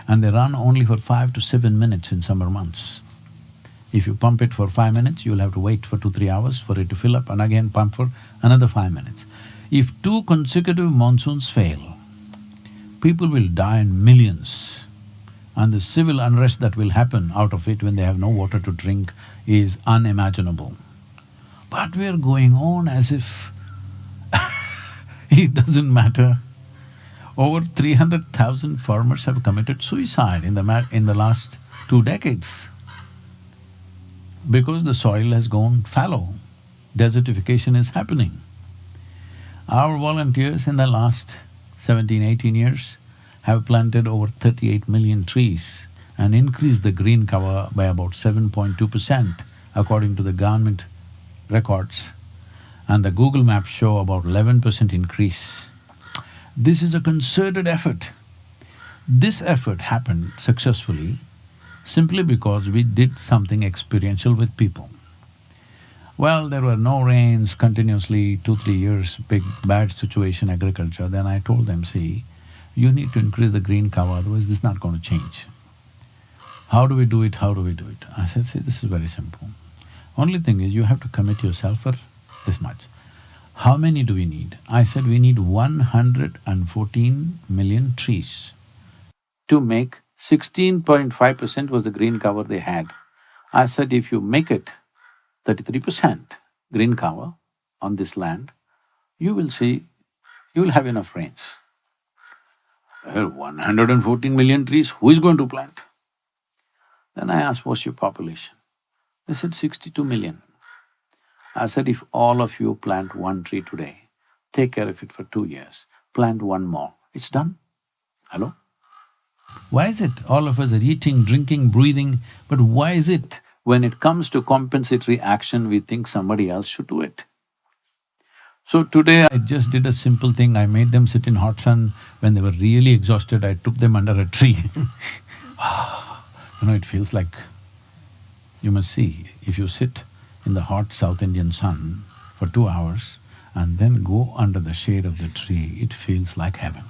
And they run only for 5 to 7 minutes in summer months. If you pump it for 5 minutes, you'll have to wait for 2–3 hours for it to fill up and again pump for another 5 minutes. If 2 consecutive monsoons fail, people will die in millions, and the civil unrest that will happen out of it when they have no water to drink is unimaginable. But we're going on as if it doesn't matter. Over 300,000 farmers have committed suicide in the last 2 decades because the soil has gone fallow, desertification is happening. Our volunteers in the last 17–18 years have planted over 38 million trees and increased the green cover by about 7.2% according to the government records, and the Google Maps show about 11% increase. This is a concerted effort. This effort happened successfully simply because we did something experiential with people. Well, there were no rains continuously, 2–3 years, big bad situation agriculture. Then I told them, see, you need to increase the green cover, otherwise this is not going to change. How do we do it, how do we do it? I said, see, this is very simple. Only thing is you have to commit yourself for this much. How many do we need? I said, we need 114 million trees to make 16.5% was the green cover they had. I said, if you make it 33% green cover on this land, you will see, you will have enough rains. 114 million trees, who is going to plant? Then I asked, what's your population? They said 62 million. I said, if all of you plant 1 tree today, take care of it for 2 years, plant 1 more, it's done. Hello? Why is it all of us are eating, drinking, breathing, but why is it when it comes to compensatory action, we think somebody else should do it? So today I just did a simple thing, I made them sit in hot sun. When they were really exhausted, I took them under a tree. You know, it feels like… You must see, if you sit in the hot South Indian sun for 2 hours and then go under the shade of the tree, it feels like heaven.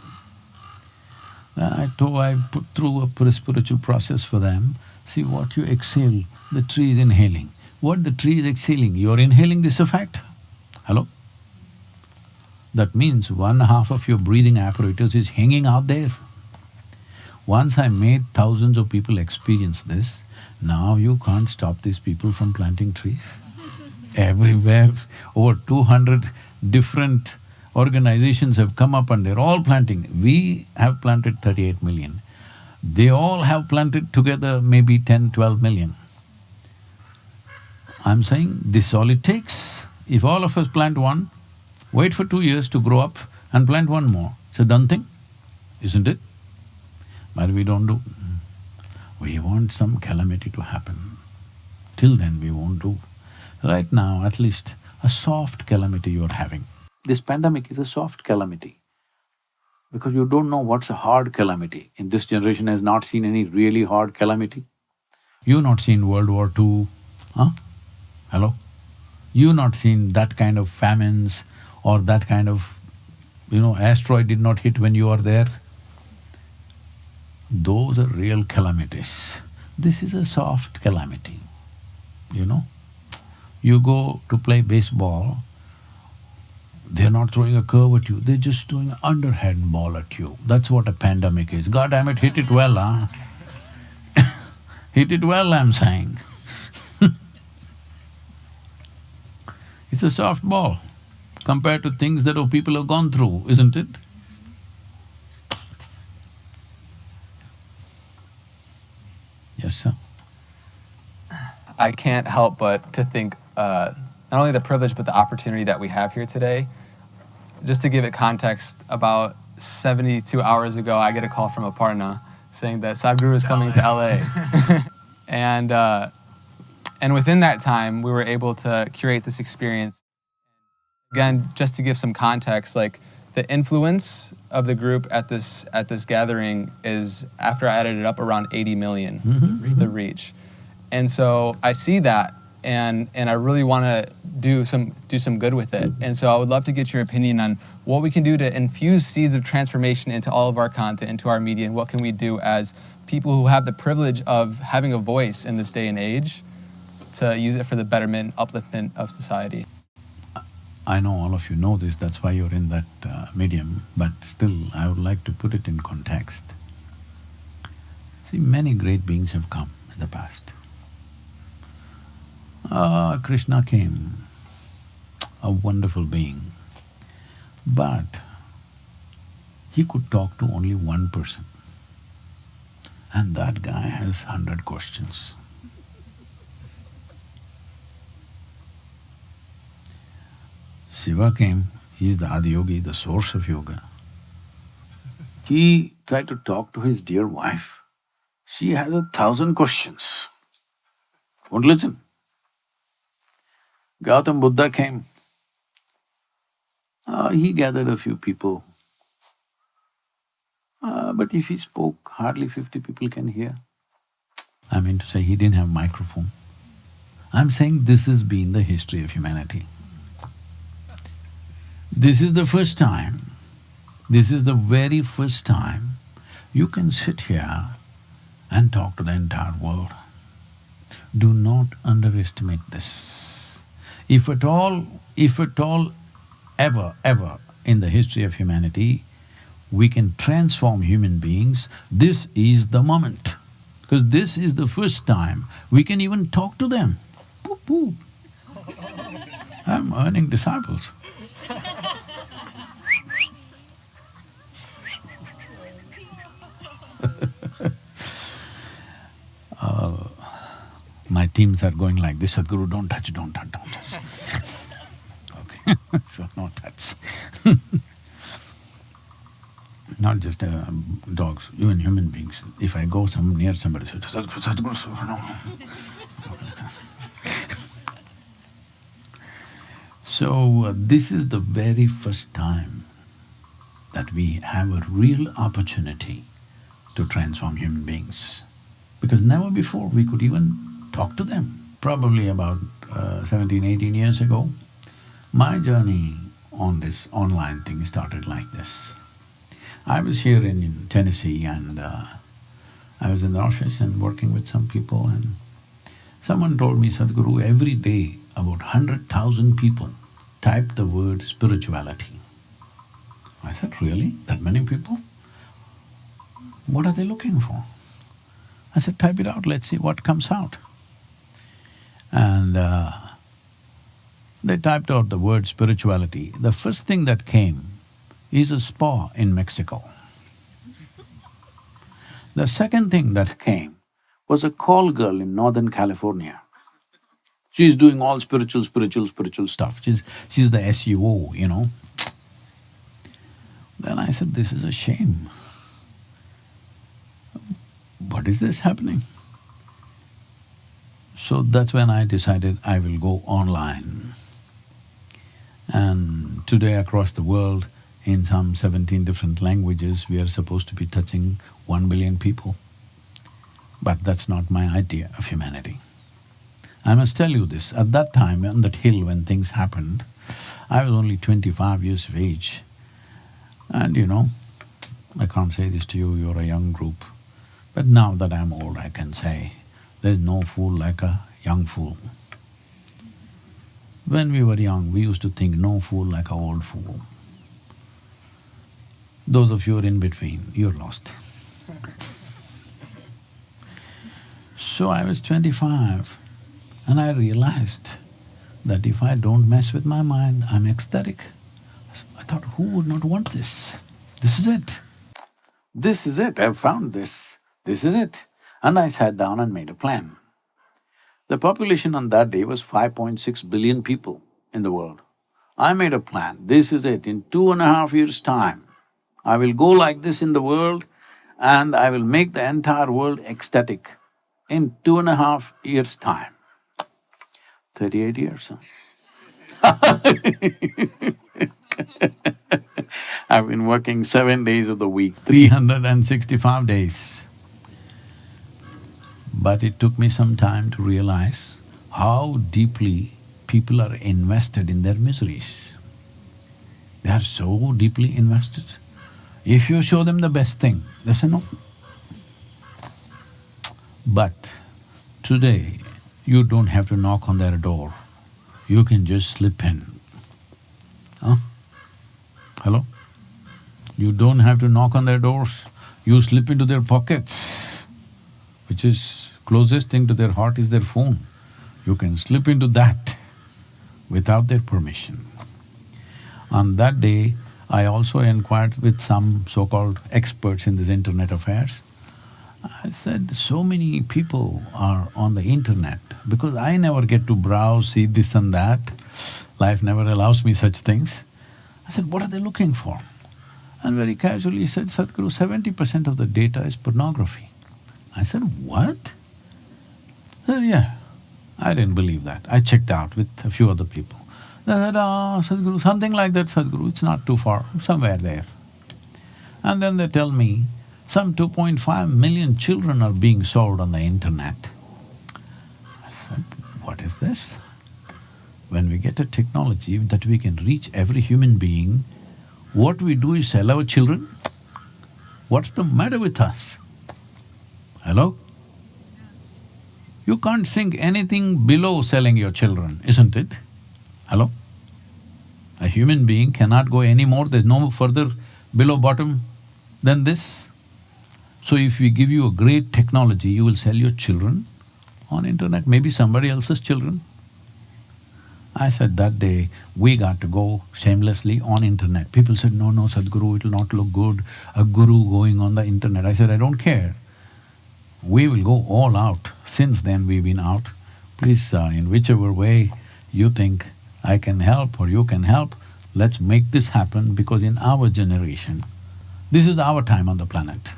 I put through a spiritual process for them. See, what you exhale, the tree is inhaling. What the tree is exhaling, you're inhaling this effect. Hello? That means 1/2 of your breathing apparatus is hanging out there. Once I made thousands of people experience this, now you can't stop these people from planting trees. Everywhere, over 200 different organizations have come up and they're all planting. We have planted 38 million. They all have planted together maybe 10–12 million. I'm saying this is all it takes. If all of us plant 1, wait for 2 years to grow up and plant 1 more. It's a done thing, isn't it? But we don't do. We want some calamity to happen. Till then we won't do. Right now, at least a soft calamity you're having. This pandemic is a soft calamity because you don't know what's a hard calamity. In this generation has not seen any really hard calamity. You've not seen World War II, huh? Hello? You've not seen that kind of famines or that kind of, asteroid did not hit when you are there. Those are real calamities. This is a soft calamity, You go to play baseball, they're not throwing a curve at you, they're just throwing an underhand ball at you. That's what a pandemic is. God damn it, hit it well, huh? Hit it well, I'm saying. It's a soft ball compared to things that people have gone through, isn't it? Yes, sir. I can't help but to think not only the privilege but the opportunity that we have here today. Just to give it context, about 72 hours ago, I get a call from Aparna saying that Sadhguru is coming to LA. And within that time, we were able to curate this experience. Again, just to give some context, like the influence of the group at this gathering is, after I added it up, around 80 million, the reach. And so I see that and I really want to do some good with it. And so I would love to get your opinion on what we can do to infuse seeds of transformation into all of our content, into our media, and what can we do as people who have the privilege of having a voice in this day and age to use it for the betterment, upliftment of society. I know all of you know this, that's why you're in that medium, but still I would like to put it in context. See, many great beings have come in the past. Krishna came, a wonderful being, but he could talk to only one person, and that guy has 100 questions. Shiva came, he's the Adiyogi, the source of yoga. He tried to talk to his dear wife. She had 1,000 questions, won't listen. Gautam Buddha came. He gathered a few people. But if he spoke, hardly 50 people can hear. I mean to say, he didn't have microphone. I'm saying this has been the history of humanity. This is the first time, this is the very first time you can sit here and talk to the entire world. Do not underestimate this. If at all, ever in the history of humanity, we can transform human beings, this is the moment. Because this is the first time we can even talk to them. Poop, poop. I'm earning disciples. My teams are going like this, Sadhguru, don't touch, don't touch, don't touch. Okay, so no touch. Not just dogs, even human beings. If I go near somebody, say, Sadhguru, no. So, this is the very first time that we have a real opportunity to transform human beings. Because never before we could even talk to them. Probably about 17, 18 years ago, my journey on this online thing started like this. I was here in Tennessee and I was in the office and working with some people, and someone told me, Sadhguru, every day about 100,000 people type the word spirituality. I said, really? That many people? What are they looking for? I said, type it out, let's see what comes out. And they typed out the word spirituality. The first thing that came is a spa in Mexico. The second thing that came was a call girl in Northern California. She's doing all spiritual stuff. She's the SUO, you know. Then I said, this is a shame. What is this happening? So that's when I decided I will go online. And today across the world, in some 17 different languages, we are supposed to be touching 1 billion people. But that's not my idea of humanity. I must tell you this, at that time on that hill when things happened, I was only 25 years of age. And you know, I can't say this to you, you're a young group. But now that I'm old, I can say, there's no fool like a young fool. When we were young, we used to think no fool like a old fool. Those of you who are in between, you're lost. So I was 25 and I realized that if I don't mess with my mind, I'm ecstatic. I thought, who would not want this? This is it. This is it, I've found this. This is it. And I sat down and made a plan. The population on that day was 5.6 billion people in the world. I made a plan, this is it, in 2.5 years' time, I will go like this in the world and I will make the entire world ecstatic in 2.5 years' time. 38 years, huh? I've been working 7 days of the week, 365 days. But it took me some time to realize how deeply people are invested in their miseries. They are so deeply invested. If you show them the best thing, they say no. But today, you don't have to knock on their door. You can just slip in. Huh? Hello? You don't have to knock on their doors. You slip into their pockets, which is closest thing to their heart is their phone. You can slip into that without their permission. On that day, I also inquired with some so-called experts in this internet affairs. I said, so many people are on the internet because I never get to browse, see this and that. Life never allows me such things. I said, what are they looking for? And very casually he said, Sadhguru, 70% of the data is pornography. I said, what? He said, yeah. I didn't believe that. I checked out with a few other people. They said, Sadhguru, something like that, Sadhguru, it's not too far, somewhere there. And then they tell me, some 2.5 million children are being sold on the internet. I said, what is this? When we get a technology that we can reach every human being, what we do is sell our children? What's the matter with us? Hello? You can't think anything below selling your children, isn't it? Hello? A human being cannot go any more, there's no further below bottom than this. So if we give you a great technology, you will sell your children on internet, maybe somebody else's children. I said that day, we got to go shamelessly on internet. People said, no, Sadhguru, it'll not look good, a guru going on the internet. I said, I don't care. We will go all out. Since then we've been out. Please, in whichever way you think I can help or you can help, let's make this happen because in our generation, this is our time on the planet.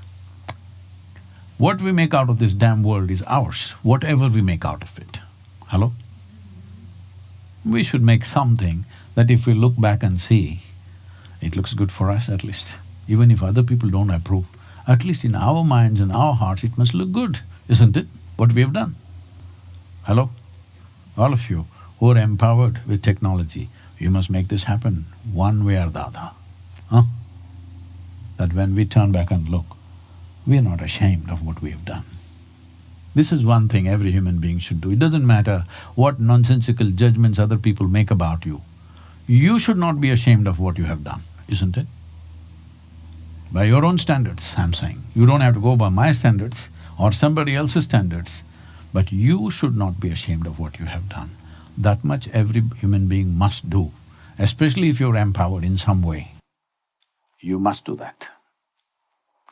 What we make out of this damn world is ours, whatever we make out of it. Hello? We should make something that if we look back and see, it looks good for us at least. Even if other people don't approve, at least in our minds and our hearts it must look good, isn't it, what we have done? Hello? All of you who are empowered with technology, you must make this happen one way or the other, huh? That when we turn back and look, we are not ashamed of what we have done. This is one thing every human being should do. It doesn't matter what nonsensical judgments other people make about you. You should not be ashamed of what you have done, isn't it? By your own standards, I'm saying. You don't have to go by my standards or somebody else's standards, but you should not be ashamed of what you have done. That much every human being must do, especially if you're empowered in some way. You must do that.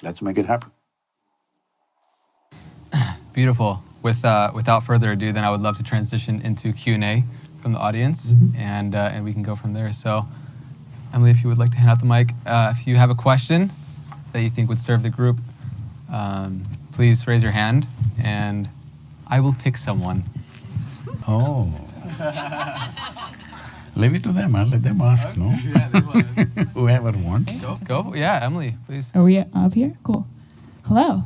Let's make it happen. Beautiful. Without further ado, then I would love to transition into Q&A from the audience, and we can go from there. So, Emily, if you would like to hand out the mic, if you have a question that you think would serve the group, please raise your hand, and I will pick someone. Oh. Leave it to them, I'll let them ask, no? Yeah, they will. Whoever wants. Go. Yeah, Emily, please. Are we up here? Cool. Hello.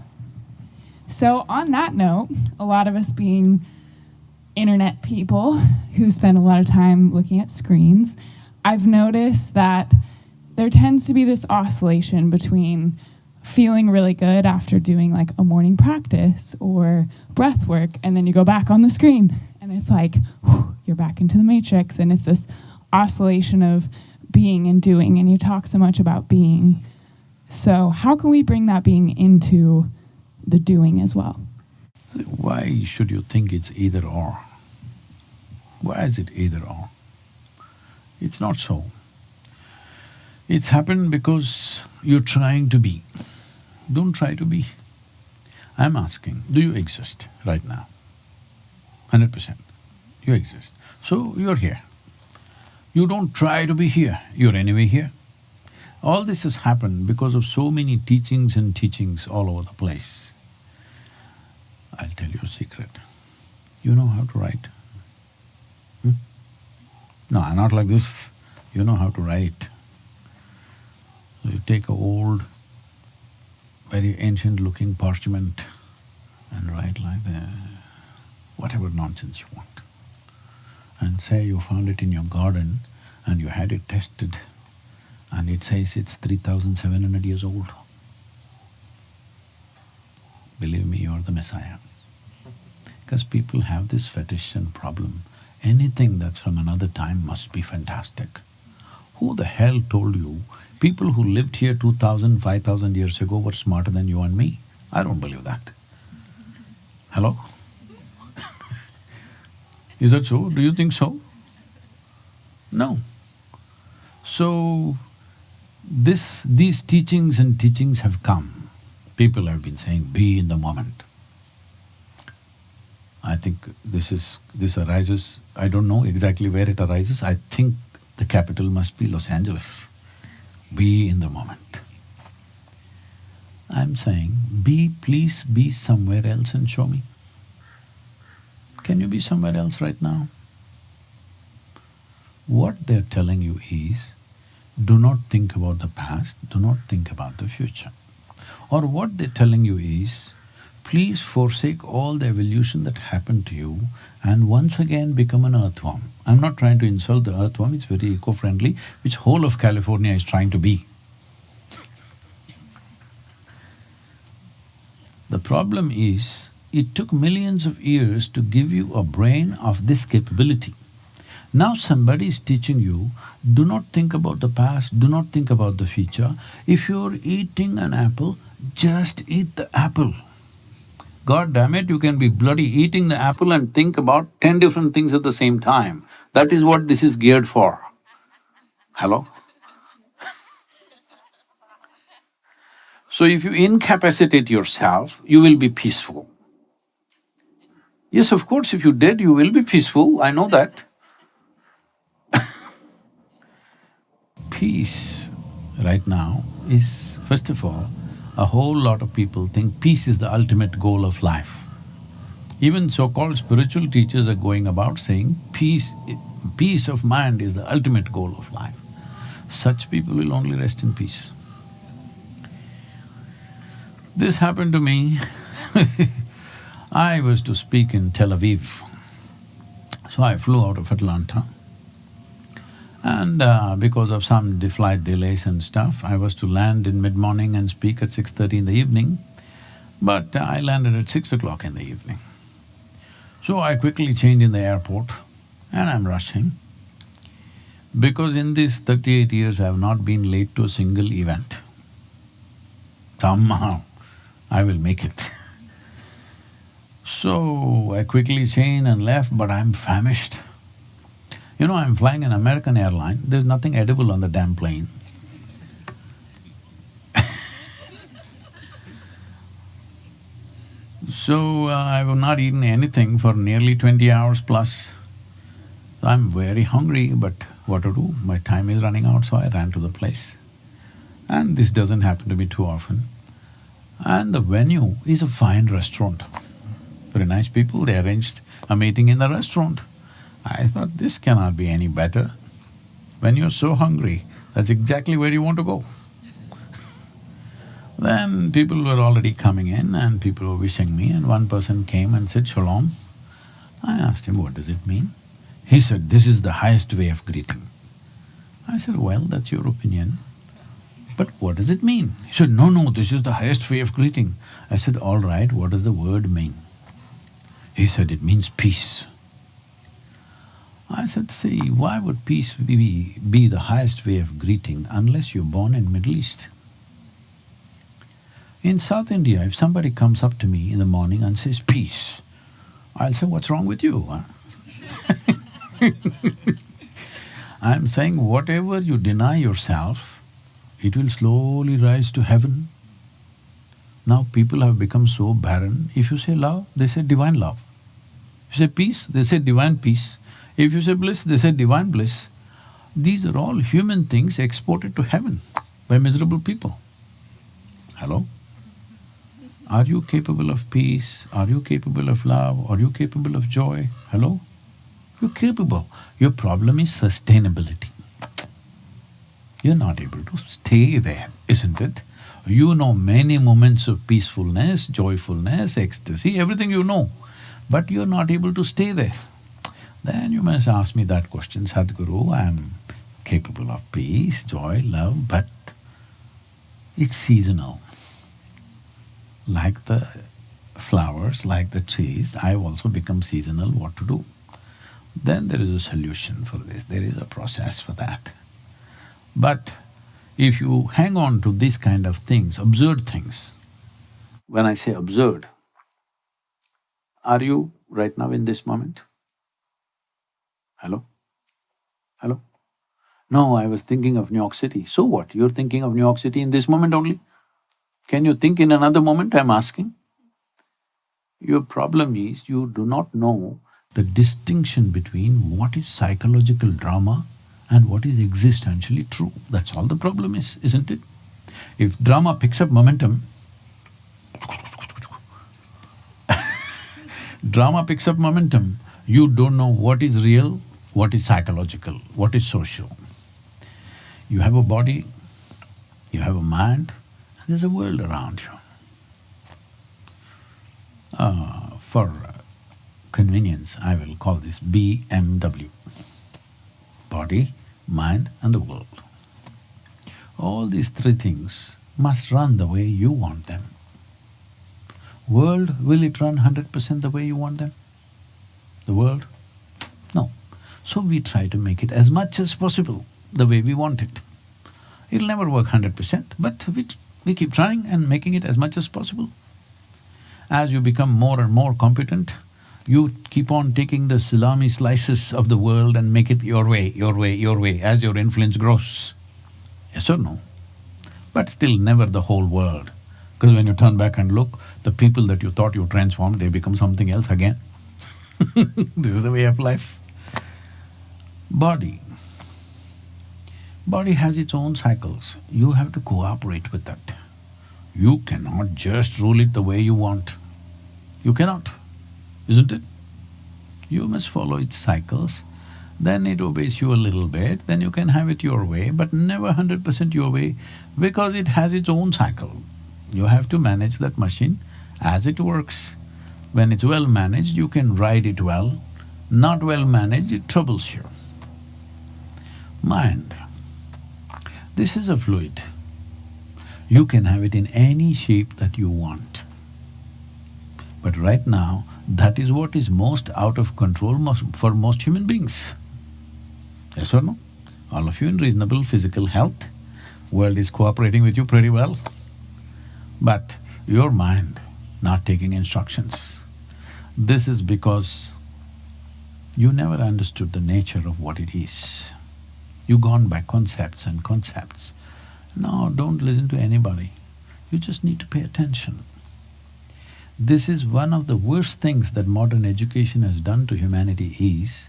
So on that note, a lot of us being internet people who spend a lot of time looking at screens, I've noticed that there tends to be this oscillation between feeling really good after doing like a morning practice or breath work, and then you go back on the screen and it's like, whew, you're back into the matrix, and it's this oscillation of being and doing, and you talk so much about being. So how can we bring that being into the doing as well? Why should you think it's either or? Why is it either or? It's not so. It's happened because you're trying to be. Don't try to be. I'm asking, do you exist right now? 100%. You exist. So you're here. You don't try to be here, you're anyway here. All this has happened because of so many teachings and teachings all over the place. I'll tell you a secret. You know how to write? No, not like this. You know how to write. So you take a old, very ancient-looking parchment and write like that, whatever nonsense you want. and say you found it in your garden and you had it tested and it says it's 3,700 years old. Believe me, you're the Messiah. Because people have this fetish and problem. Anything that's from another time must be fantastic. Who the hell told you people who lived here 2,000, 5,000 years ago were smarter than you and me? I don't believe that. Hello? Is that so? Do you think so? No. So, these teachings and teachings have come. People have been saying, be in the moment. I think this arises, I don't know exactly where it arises, I think the capital must be Los Angeles. Be in the moment. I'm saying, please be somewhere else and show me. Can you be somewhere else right now? What they're telling you is, do not think about the past, do not think about the future. Or what they're telling you is, please forsake all the evolution that happened to you and once again become an earthworm. I'm not trying to insult the earthworm, it's very eco-friendly, which whole of California is trying to be. The problem is, it took millions of years to give you a brain of this capability. Now somebody is teaching you, do not think about the past, do not think about the future. If you're eating an apple, just eat the apple. God damn it, you can be bloody eating the apple and think about 10 different things at the same time. That is what this is geared for. Hello? So if you incapacitate yourself, you will be peaceful. Yes, of course, if you did, you will be peaceful, I know that. Peace right now is, first of all, a whole lot of people think peace is the ultimate goal of life. Even so-called spiritual teachers are going about saying peace of mind is the ultimate goal of life. Such people will only rest in peace. This happened to me. I was to speak in Tel Aviv, so I flew out of Atlanta. And because of some flight delays and stuff, I was to land in mid-morning and speak at 6:30 in the evening, but I landed at 6 o'clock in the evening. So I quickly changed in the airport and I'm rushing. Because in these 38 years I have not been late to a single event. Somehow I will make it. So I quickly changed and left, but I'm famished. You know, I'm flying an American airline, there's nothing edible on the damn plane. So I have not eaten anything for nearly 20 hours plus. I'm very hungry, but what to do? My time is running out, so I ran to the place. And this doesn't happen to me too often. And the venue is a fine restaurant. Very nice people, they arranged a meeting in the restaurant. I thought, this cannot be any better. When you're so hungry, that's exactly where you want to go. Then people were already coming in and people were wishing me, and one person came and said, "Shalom." I asked him, what does it mean? He said, "This is the highest way of greeting." I said, "Well, that's your opinion, but what does it mean?" He said, No, this is the highest way of greeting." I said, "All right, what does the word mean?" He said, "It means peace." I said, "See, why would peace be the highest way of greeting unless you're born in Middle East? In South India, if somebody comes up to me in the morning and says, 'Peace,' I'll say, 'What's wrong with you, huh?' I'm saying whatever you deny yourself, it will slowly rise to heaven. Now people have become so barren, if you say love, they say divine love. If you say peace, they say divine peace. If you say bliss, they say divine bliss. These are all human things exported to heaven by miserable people. Hello? Are you capable of peace? Are you capable of love? Are you capable of joy? Hello? You're capable. Your problem is sustainability. You're not able to stay there, isn't it? You know many moments of peacefulness, joyfulness, ecstasy, everything you know, but you're not able to stay there. Then you must ask me that question, Sadhguru, I am capable of peace, joy, love, but it's seasonal. Like the flowers, like the trees, I've also become seasonal, what to do? Then there is a solution for this, there is a process for that. But if you hang on to these kind of things, absurd things, when I say absurd, are you right now in this moment? Hello? Hello? No, I was thinking of New York City. So what? You're thinking of New York City in this moment only? Can you think in another moment, I'm asking? Your problem is you do not know the distinction between what is psychological drama and what is existentially true. That's all the problem is, isn't it? If drama picks up momentum, drama picks up momentum, you don't know what is real, what is psychological, what is social. You have a body, you have a mind, and there's a world around you. For convenience, I will call this BMW. Body, mind and the world. All these three things must run the way you want them. World, will it run 100% the way you want them? The world? No. So we try to make it as much as possible the way we want it. It'll never work 100%, but we keep trying and making it as much as possible. As you become more and more competent, you keep on taking the salami slices of the world and make it your way, your way, your way, as your influence grows. Yes or no? But still never the whole world. Because when you turn back and look, the people that you thought you transformed, they become something else again. This is the way of life. Body. Body has its own cycles. You have to cooperate with that. You cannot just rule it the way you want. You cannot, isn't it? You must follow its cycles, then it obeys you a little bit, then you can have it your way, but never 100% your way because it has its own cycle. You have to manage that machine as it works. When it's well managed, you can ride it well. Not well managed, it troubles you. Mind. This is a fluid. You can have it in any shape that you want. But right now, that is what is most out of control for most human beings. Yes or no? All of you in reasonable physical health, world is cooperating with you pretty well. But your mind not taking instructions. This is because you never understood the nature of what it is. You've gone by concepts and concepts. No, don't listen to anybody. You just need to pay attention. This is one of the worst things that modern education has done to humanity is,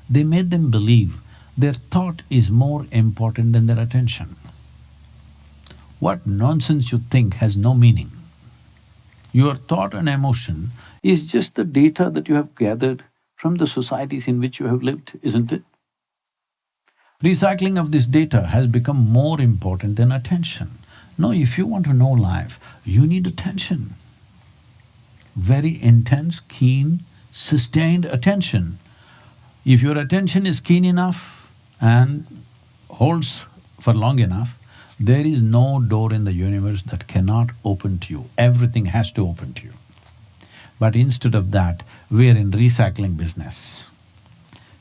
they made them believe their thought is more important than their attention. What nonsense you think has no meaning. Your thought and emotion is just the data that you have gathered from the societies in which you have lived, isn't it? Recycling of this data has become more important than attention. No, if you want to know life, you need attention. Very intense, keen, sustained attention. If your attention is keen enough and holds for long enough, there is no door in the universe that cannot open to you. Everything has to open to you. But instead of that, we're in recycling business.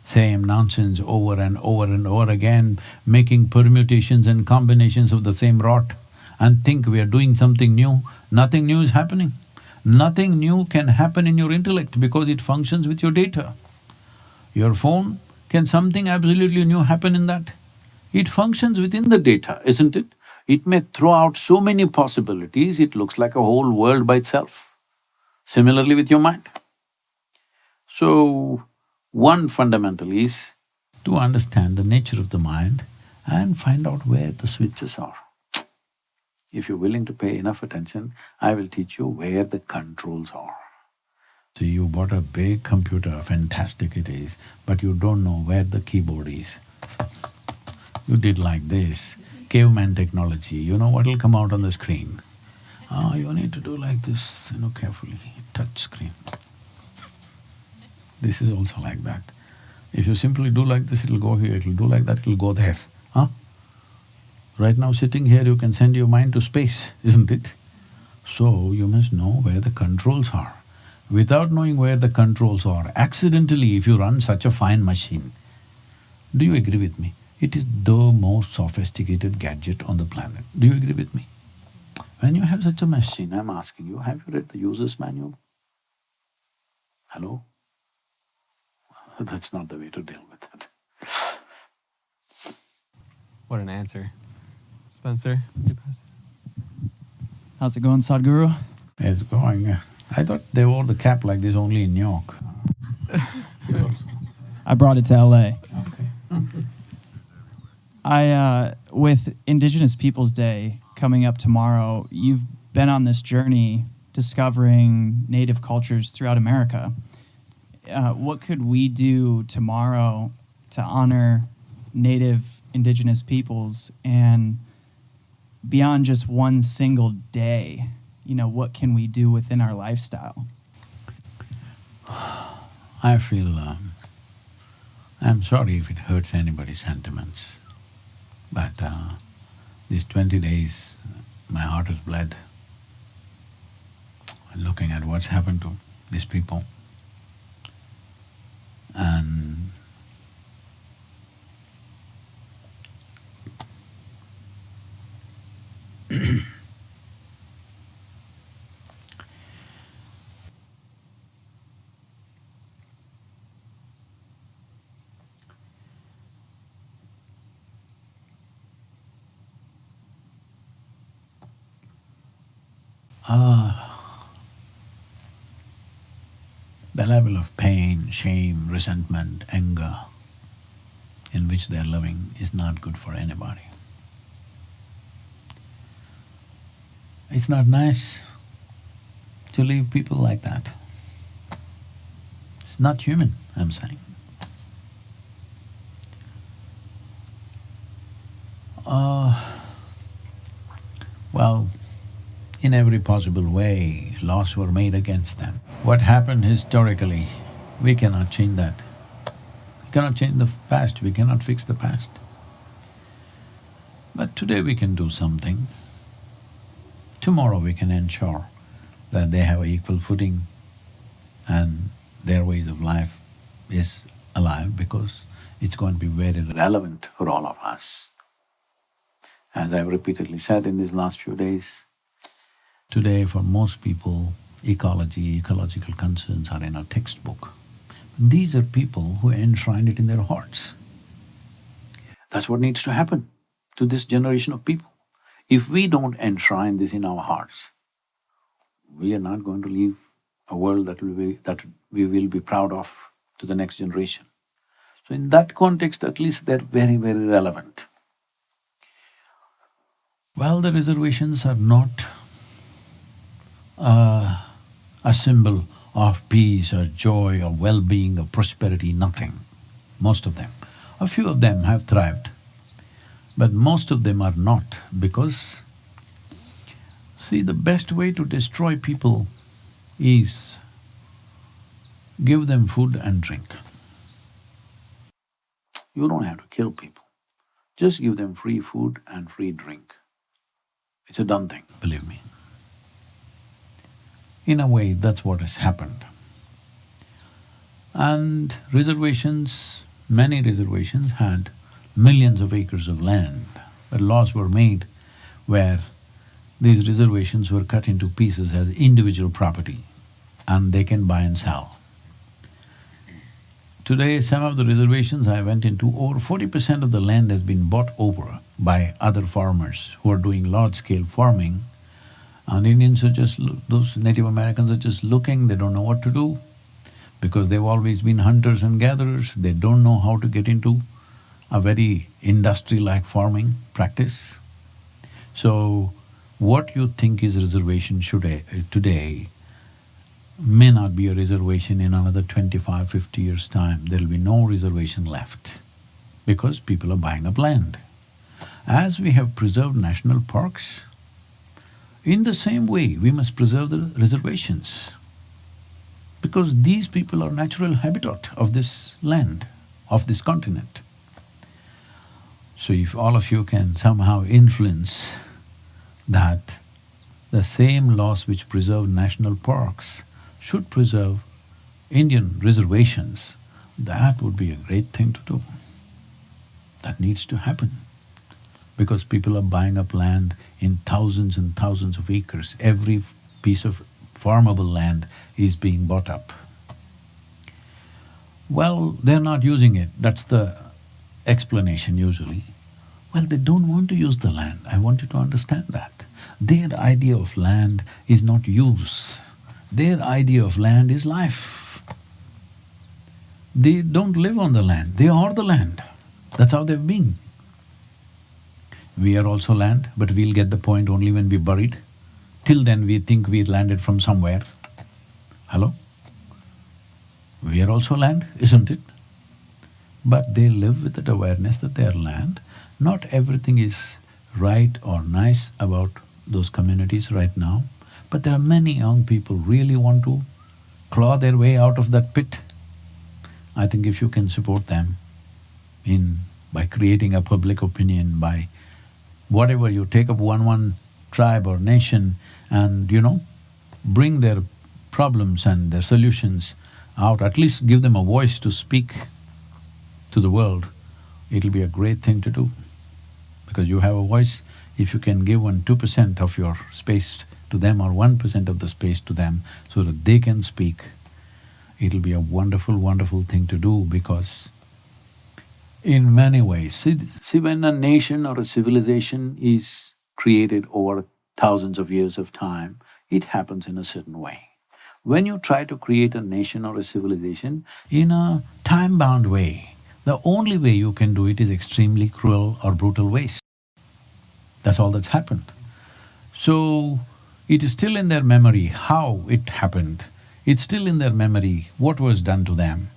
Same nonsense over and over and over again, making permutations and combinations of the same rot and think we are doing something new. Nothing new is happening. Nothing new can happen in your intellect because it functions with your data. Your phone, can something absolutely new happen in that? It functions within the data, isn't it? It may throw out so many possibilities, it looks like a whole world by itself. Similarly with your mind. So, one fundamental is to understand the nature of the mind and find out where the switches are. If you're willing to pay enough attention, I will teach you where the controls are. So you bought a big computer, fantastic it is, but you don't know where the keyboard is. You did like this, caveman technology, you know what'll come out on the screen? You need to do like this, carefully, touch screen. This is also like that. If you simply do like this, it'll go here, it'll do like that, it'll go there, huh? Right now sitting here, you can send your mind to space, isn't it? So, you must know where the controls are. Without knowing where the controls are, accidentally if you run such a fine machine, do you agree with me? It is the most sophisticated gadget on the planet. Do you agree with me? When you have such a machine, I'm asking you, have you read the user's manual? Hello? That's not the way to deal with it. What an answer. Spencer, you pass it. How's it going, Sadhguru? It's going… I thought they wore the cap like this only in New York. I brought it to LA. With Indigenous Peoples Day coming up tomorrow, you've been on this journey discovering native cultures throughout America. What could we do tomorrow to honor native Indigenous peoples, and beyond just one single day, what can we do within our lifestyle? I feel… I'm sorry if it hurts anybody's sentiments, but these 20 days, my heart has bled looking at what's happened to these people. And the level of pain, shame, resentment, anger in which they're living is not good for anybody. It's not nice to leave people like that. It's not human, I'm saying. Well, in every possible way, laws were made against them. What happened historically, we cannot change that. We cannot change the past, we cannot fix the past. But today we can do something. Tomorrow we can ensure that they have an equal footing and their ways of life is alive, because it's going to be very relevant for all of us. As I've repeatedly said in these last few days, today for most people, ecology, ecological concerns are in a textbook. These are people who enshrine it in their hearts. That's what needs to happen to this generation of people. If we don't enshrine this in our hearts, we are not going to leave a world that we will be proud of to the next generation. So in that context, at least they're very, very relevant. Well, the reservations are not a symbol of peace or joy or well-being or prosperity, nothing. Most of them. A few of them have thrived, but most of them are not, because see, the best way to destroy people is give them food and drink. You don't have to kill people, just give them free food and free drink. It's a done thing, believe me. In a way, that's what has happened. And reservations, many reservations had millions of acres of land, but laws were made where these reservations were cut into pieces as individual property and they can buy and sell. Today, some of the reservations I went into, over 40% of the land has been bought over by other farmers who are doing large-scale farming, and Indians are just… those Native Americans are just looking, they don't know what to do, because they've always been hunters and gatherers, they don't know how to get into a very industry-like farming practice. So, what you think is reservation today may not be a reservation in another 25, 50 years' time. There'll be no reservation left because people are buying up land. As we have preserved national parks, in the same way we must preserve the reservations, because these people are natural habitat of this land of this continent. So if all of you can somehow influence that the same laws which preserve national parks should preserve Indian reservations, that would be a great thing to do. That needs to happen because people are buying up land in thousands and thousands of acres. Every piece of farmable land is being bought up. Well, they're not using it, that's the explanation usually. Well, they don't want to use the land, I want you to understand that. Their idea of land is not use, their idea of land is life. They don't live on the land, they are the land. That's how they've been. We are also land, but we'll get the point only when we're buried. Till then we think we landed from somewhere. Hello? We are also land, isn't it? But they live with that awareness that they are land. Not everything is right or nice about those communities right now, but there are many young people really want to claw their way out of that pit. I think if you can support them by creating a public opinion, by whatever you take up one tribe or nation and bring their problems and their solutions out, at least give them a voice to speak to the world, it'll be a great thing to do. Because you have a voice, if you can give 2% of your space to them or 1% of the space to them so that they can speak, it'll be a wonderful, wonderful thing to do because in many ways, see when a nation or a civilization is created over thousands of years of time, it happens in a certain way. When you try to create a nation or a civilization in a time-bound way, the only way you can do it is extremely cruel or brutal ways. That's all that's happened. So, it is still in their memory how it happened, it's still in their memory what was done to them.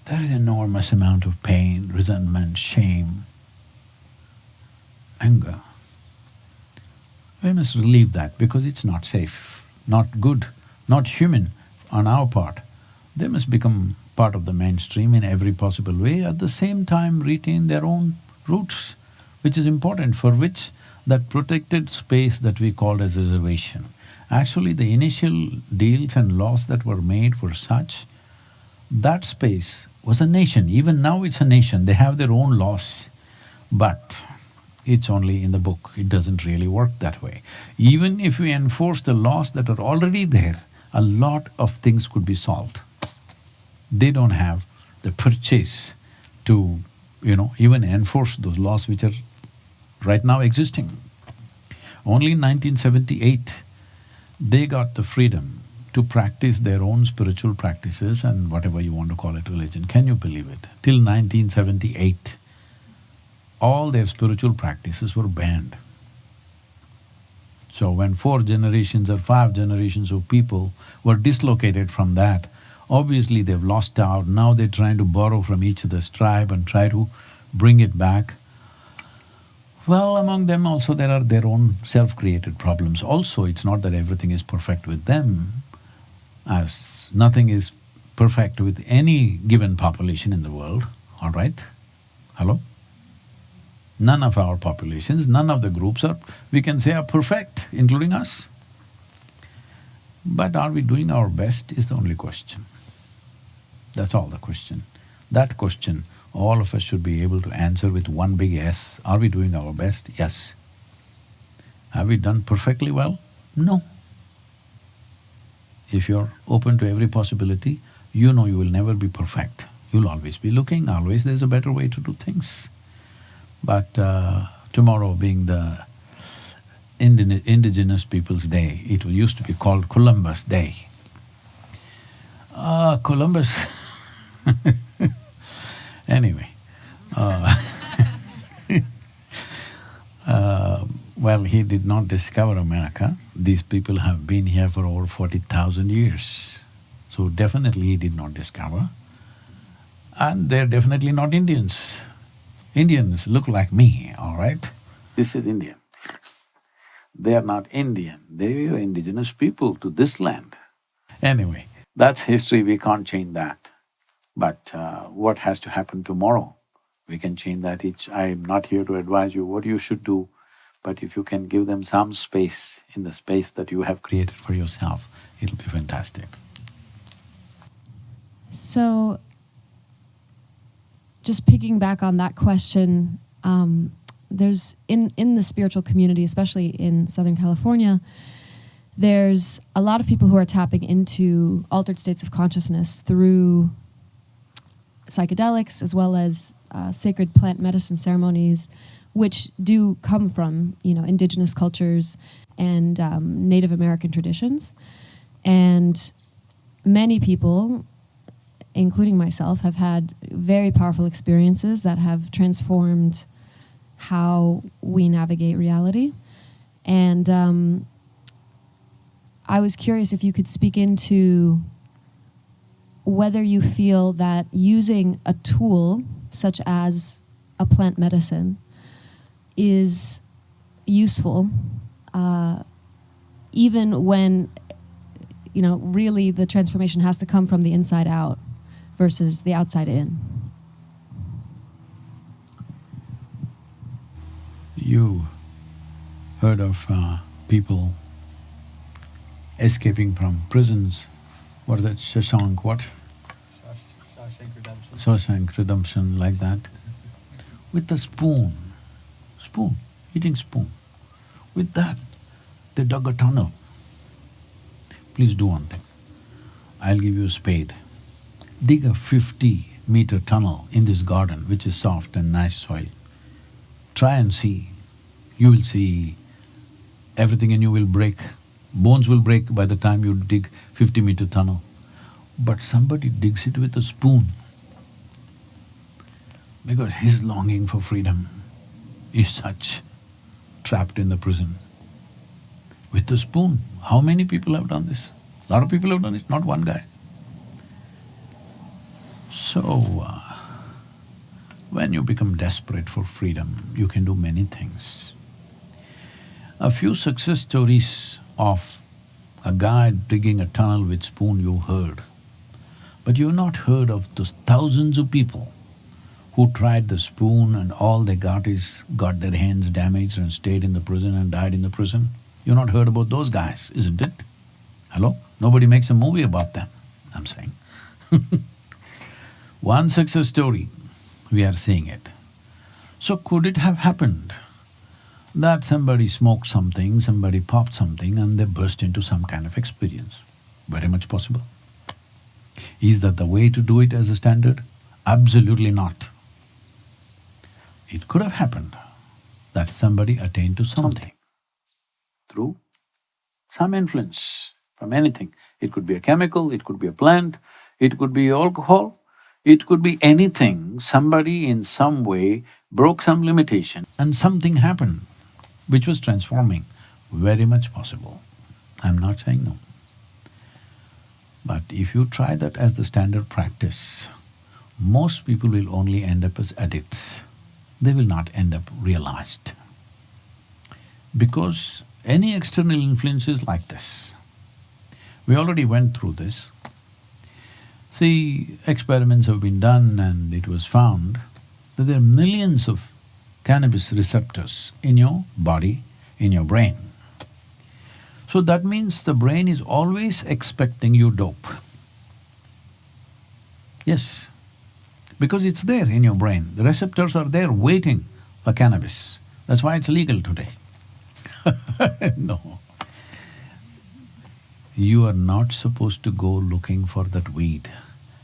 There is enormous amount of pain, resentment, shame, anger. We must relieve that because it's not safe, not good, not human on our part. They must become part of the mainstream in every possible way, at the same time retain their own roots, which is important, for which that protected space that we called as reservation. Actually, the initial deals and laws that were made were such, that space was a nation, even now it's a nation, they have their own laws, but it's only in the book, it doesn't really work that way. Even if we enforce the laws that are already there, a lot of things could be solved. They don't have the purchase to, even enforce those laws which are right now existing. Only in 1978, they got the freedom to practice their own spiritual practices and whatever you want to call it, religion. Can you believe it? Till 1978, all their spiritual practices were banned. So when 4 generations or 5 generations of people were dislocated from that, obviously they've lost out, now they're trying to borrow from each other's tribe and try to bring it back. Well, among them also there are their own self-created problems. Also, it's not that everything is perfect with them, as nothing is perfect with any given population in the world, all right? Hello? None of our populations, none of the groups we can say are perfect, including us. But are we doing our best is the only question. That's all the question. That question, all of us should be able to answer with one big yes. Are we doing our best? Yes. Have we done perfectly well? No. If you're open to every possibility, you know you will never be perfect. You'll always be looking, always there's a better way to do things. But tomorrow being the Indigenous People's Day, it used to be called Columbus Day. Columbus anyway, well, he did not discover America. These people have been here for over 40,000 years. So definitely he did not discover. And they're definitely not Indians. Indians look like me, all right? This is Indian. They are not Indian, they are indigenous people to this land. Anyway, that's history, we can't change that. But what has to happen tomorrow, we can change that. I'm not here to advise you what you should do, but if you can give them some space in the space that you have created for yourself, it'll be fantastic. So, just picking back on that question, there's in the spiritual community, especially in Southern California, there's a lot of people who are tapping into altered states of consciousness through psychedelics as well as sacred plant medicine ceremonies, which do come from, indigenous cultures and Native American traditions. And many people, including myself, have had very powerful experiences that have transformed how we navigate reality. And I was curious if you could speak into whether you feel that using a tool such as a plant medicine is useful, even when, really the transformation has to come from the inside out versus the outside in. You heard of people escaping from prisons? What is that, Shashank what? Shawshank Redemption. Shawshank Redemption, like that. With a spoon, eating spoon. With that, they dug a tunnel. Please do one thing. I'll give you a spade. Dig a 50-meter tunnel in this garden, which is soft and nice soil. Try and see. You will see everything in you will break. Bones will break by the time you dig 50-meter tunnel. But somebody digs it with a spoon because his longing for freedom is such, trapped in the prison. With a spoon. How many people have done this? A lot of people have done it, not one guy. So, when you become desperate for freedom, you can do many things. A few success stories of a guy digging a tunnel with spoon you heard, but you've not heard of those thousands of people who tried the spoon and all they got is got their hands damaged and stayed in the prison and died in the prison. You've not heard about those guys, isn't it? Hello? Nobody makes a movie about them, I'm saying. One success story, we are seeing it. So could it have happened that somebody smoked something, somebody popped something and they burst into some kind of experience? Very much possible. Is that the way to do it as a standard? Absolutely not. It could have happened that somebody attained to something through some influence from anything. It could be a chemical, it could be a plant, it could be alcohol, it could be anything. Somebody in some way broke some limitation and something happened which was transforming. Very much possible. I'm not saying no. But if you try that as the standard practice, most people will only end up as addicts. They will not end up realized. Because any external influence is like this. We already went through this. See, experiments have been done and it was found that there are millions of cannabis receptors in your body, in your brain. So that means the brain is always expecting you dope. Yes, because it's there in your brain. The receptors are there waiting for cannabis. That's why it's legal today. No. You are not supposed to go looking for that weed.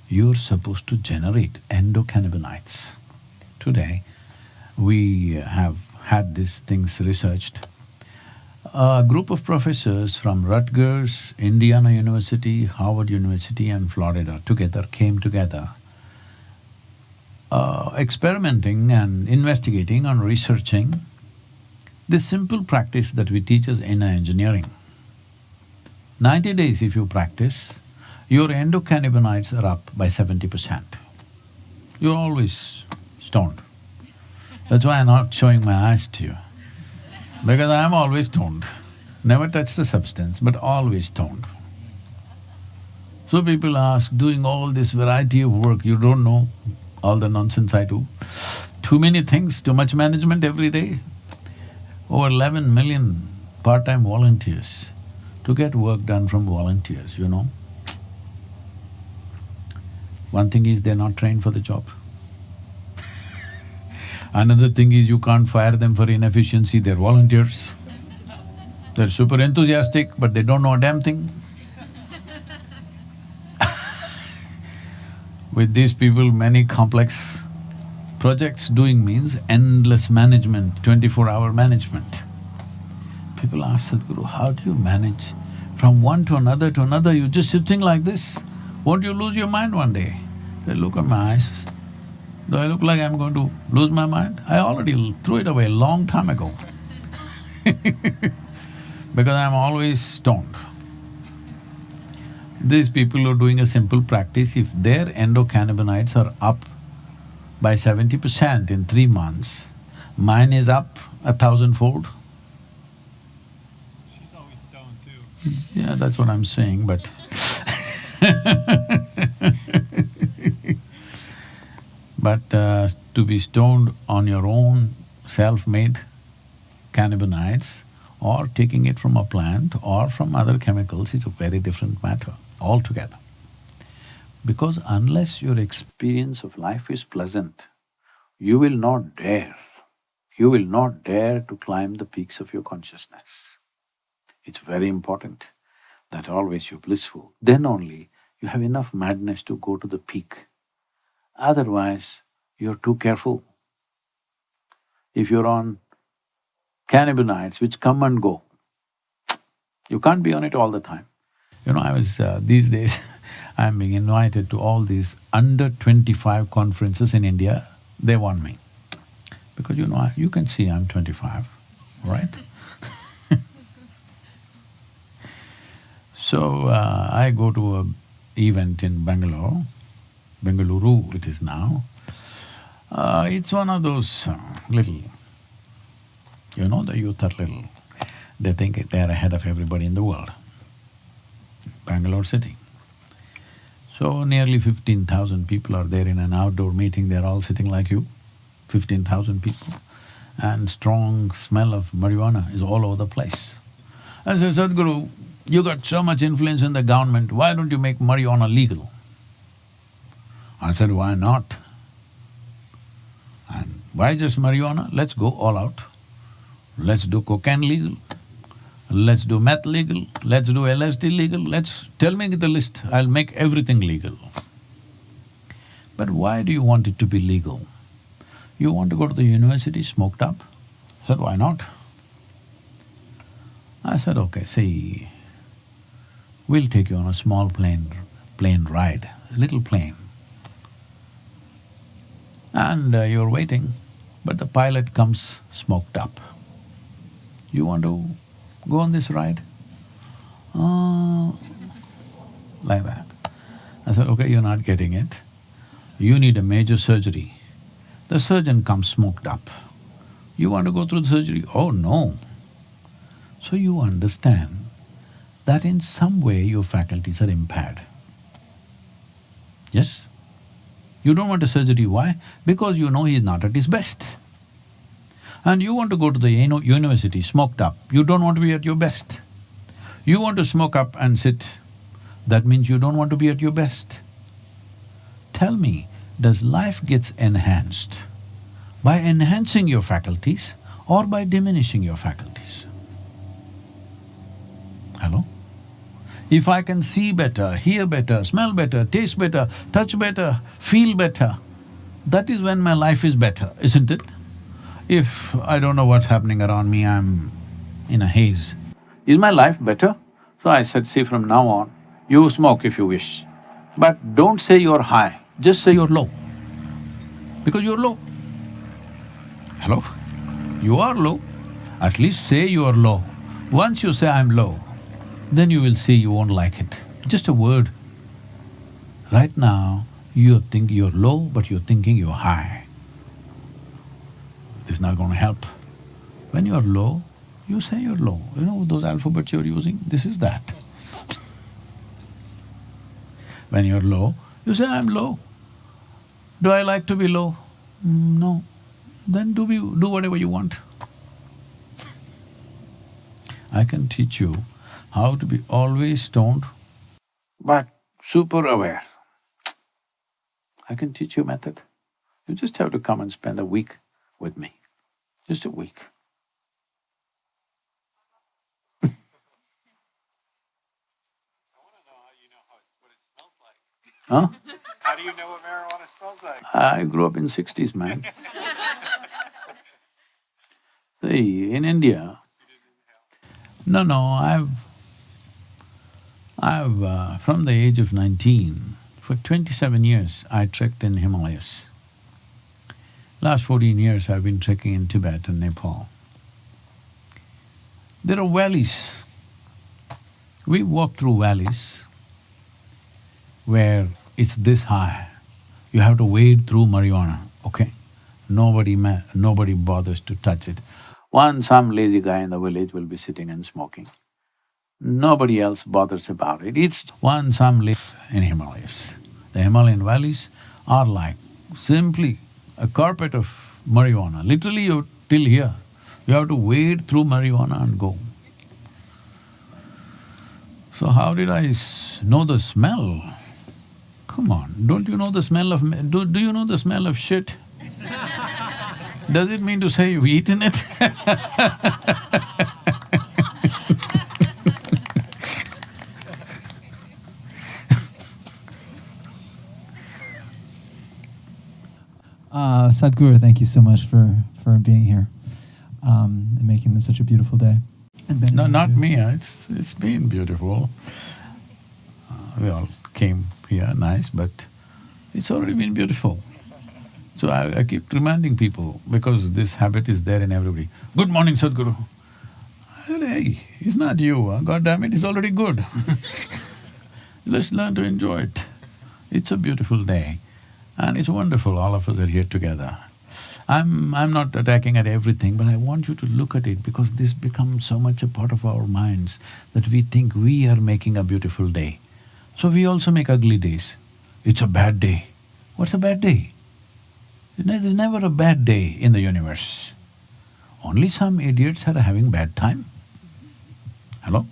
You're supposed to generate endocannabinoids. Today, we have had these things researched. A group of professors from Rutgers, Indiana University, Harvard University and Florida came together, experimenting and investigating and researching this simple practice that we teach as inner engineering. 90 days if you practice, your endocannabinoids are up by 70%. You're always stoned. That's why I'm not showing my eyes to you, because I'm always stoned. Never touched a substance, but always stoned. So people ask, doing all this variety of work, you don't know all the nonsense I do. Too many things, too much management every day. Over 11 million part-time volunteers to get work done from volunteers, you know. One thing is they're not trained for the job. Another thing is you can't fire them for inefficiency, they're volunteers. They're super enthusiastic, but they don't know a damn thing. With these people, many complex projects doing means endless management, 24-hour management. People ask Sadhguru, how do you manage from one to another, you're just sitting like this? Won't you lose your mind one day? They look at my eyes. Do I look like I'm going to lose my mind? I already threw it away a long time ago because I'm always stoned. These people who are doing a simple practice, if their endocannabinoids are up by 70% in 3 months, mine is up 1,000-fold. She's always stoned too. Yeah, that's what I'm saying, but but to be stoned on your own self-made cannabinoids or taking it from a plant or from other chemicals is a very different matter altogether. Because unless your experience of life is pleasant, you will not dare to climb the peaks of your consciousness. It's very important that always you're blissful. Then only you have enough madness to go to the peak. Otherwise, you're too careful. If you're on cannabinoids which come and go, you can't be on it all the time. You know, these days I'm being invited to all these under 25 conferences in India. They want me. Because you know, you can see I'm 25, right? So, I go to a event in Bengaluru it is now. It's one of those little, you know, the youth are little, they think they're ahead of everybody in the world. Bangalore city. So nearly 15,000 people are there in an outdoor meeting, they're all sitting like you, 15,000 people. And strong smell of marijuana is all over the place. I said, Sadhguru, you got so much influence in the government, why don't you make marijuana legal? I said, why not? And why just marijuana? Let's go all out. Let's do cocaine legal, let's do meth legal, let's do LSD legal, tell me the list, I'll make everything legal. But why do you want it to be legal? You want to go to the university smoked up? I said, why not? I said, okay, see, we'll take you on a small plane ride, a little plane. And you're waiting, but the pilot comes smoked up. You want to go on this ride? Like that. I said, okay, you're not getting it. You need a major surgery. The surgeon comes smoked up. You want to go through the surgery? Oh, no. So you understand that in some way your faculties are impaired. Yes? You don't want a surgery, why? Because you know he's not at his best. And you want to go to the university smoked up, you don't want to be at your best. You want to smoke up and sit, that means you don't want to be at your best. Tell me, does life gets enhanced by enhancing your faculties or by diminishing your faculties? Hello? If I can see better, hear better, smell better, taste better, touch better, feel better, that is when my life is better, isn't it? If I don't know what's happening around me, I'm in a haze, is my life better? So I said, see, from now on, you smoke if you wish, but don't say you're high, just say you're low, because you're low. Hello? You are low, at least say you're low. Once you say, I'm low, then you will see you won't like it. Just a word. Right now, you think you're low, but you're thinking you're high. It's not going to help. When you're low, you say you're low. You know those alphabets you're using? This is that. When you're low, you say, I'm low. Do I like to be low? No. Then do whatever you want. I can teach you how to be always stoned, but super aware. I can teach you a method. You just have to come and spend a week with me. Just a week. Huh? How do you know what marijuana smells like? I grew up in '60s, man. See, in India… No, from the age of 19, for 27 years I trekked in Himalayas. Last 14 years I've been trekking in Tibet and Nepal. There are valleys. We walk through valleys where it's this high. You have to wade through marijuana, okay? Nobody bothers to touch it. Some lazy guy in the village will be sitting and smoking. Nobody else bothers about it. It's some live in Himalayas. The Himalayan valleys are like simply a carpet of marijuana. Literally you're till here. You have to wade through marijuana and go. So how did I know the smell? Come on, don't you know the smell of… do you know the smell of shit? Does it mean to say you've eaten it? Sadhguru, thank you so much for being here and making this such a beautiful day. And No, not me, it's been beautiful. We all came here, nice, but it's already been beautiful. So I keep reminding people, because this habit is there in everybody. Good morning, Sadhguru. I said, hey, it's not you, God damn it, it's already good. Let's learn to enjoy it. It's a beautiful day and it's wonderful, all of us are here together. I'm not attacking at everything, but I want you to look at it because this becomes so much a part of our minds that we think we are making a beautiful day. So we also make ugly days. It's a bad day. What's a bad day? There's never a bad day in the universe. Only some idiots are having bad time. Hello?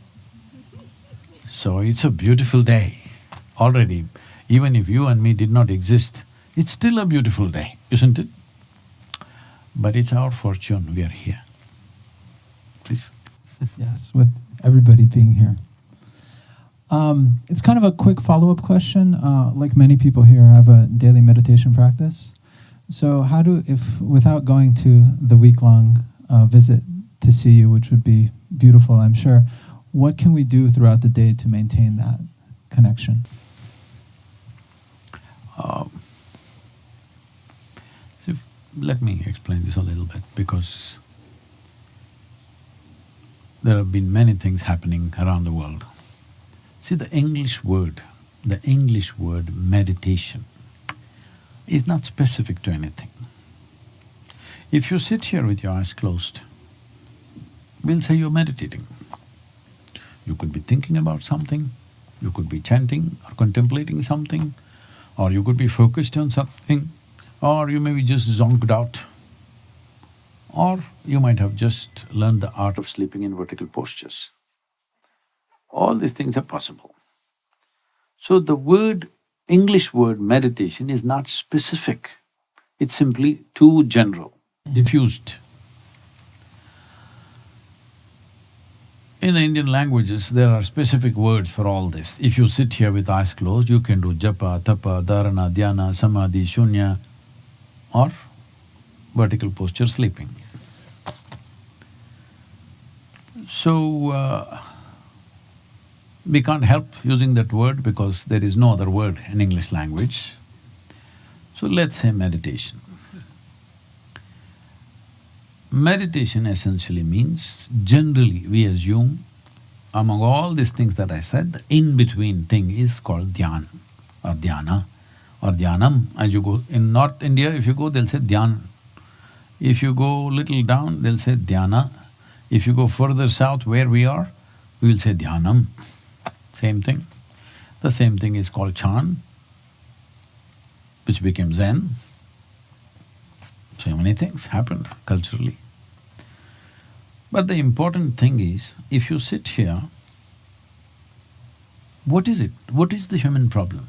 So it's a beautiful day already. Even if you and me did not exist, it's still a beautiful day, isn't it? But it's our fortune we are here. Please. Yes, with everybody being here. It's kind of a quick follow-up question. Like many people here, I have a daily meditation practice. So without going to the week-long visit to see you, which would be beautiful, I'm sure, what can we do throughout the day to maintain that connection? Let me explain this a little bit, because there have been many things happening around the world. See, the English word meditation is not specific to anything. If you sit here with your eyes closed, we'll say you're meditating. You could be thinking about something, you could be chanting or contemplating something, or you could be focused on something, or you may be just zonked out, or you might have just learned the art of sleeping in vertical postures. All these things are possible. So the English word meditation is not specific, it's simply too general, diffused. In the Indian languages, there are specific words for all this. If you sit here with eyes closed, you can do japa, tapa, dharana, dhyana, samadhi, shunya, or vertical posture sleeping. So, we can't help using that word because there is no other word in English language. So let's say meditation. Meditation essentially means, generally we assume, among all these things that I said, the in-between thing is called dhyan or dhyana or dhyanam. As you go in North India, if you go, they'll say dhyan. If you go little down, they'll say dhyana. If you go further south where we are, we will say dhyanam. Same thing. The same thing is called Chan, which became Zen. So many things happened culturally. But the important thing is, if you sit here, what is it? What is the human problem?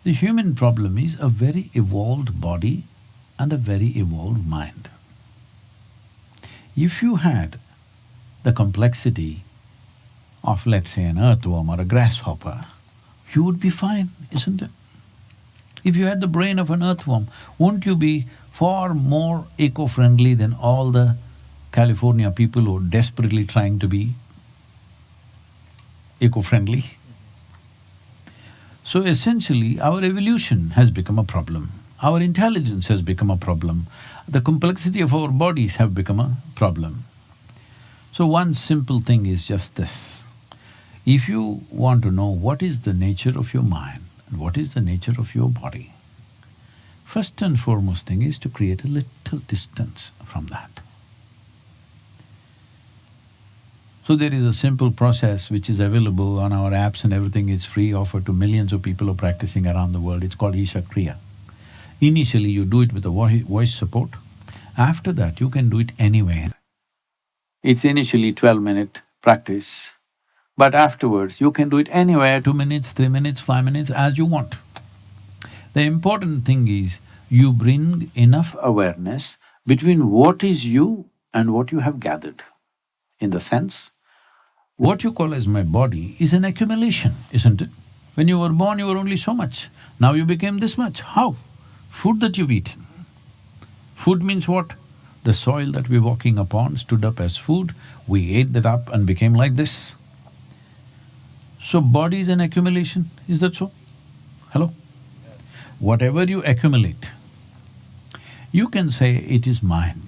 The human problem is a very evolved body and a very evolved mind. If you had the complexity of, let's say, an earthworm or a grasshopper, you would be fine, isn't it? If you had the brain of an earthworm, won't you be far more eco-friendly than all the California people who are desperately trying to be eco-friendly? So essentially, our evolution has become a problem, our intelligence has become a problem, the complexity of our bodies have become a problem. So one simple thing is just this. If you want to know what is the nature of your mind and what is the nature of your body, first and foremost thing is to create a little distance from that. So there is a simple process which is available on our apps and everything, is free, offered to millions of people who are practicing around the world. It's called Isha Kriya. Initially you do it with a voice support. After that you can do it anywhere. It's initially 12-minute practice, but afterwards you can do it anywhere, 2 minutes, 3 minutes, 5 minutes, as you want. The important thing is you bring enough awareness between what is you and what you have gathered. In the sense, what you call as my body is an accumulation, isn't it? When you were born, you were only so much. Now you became this much. How? Food that you've eaten. Food means what? The soil that we're walking upon stood up as food, we ate that up and became like this. So body is an accumulation, is that so? Hello? Whatever you accumulate, you can say it is mine.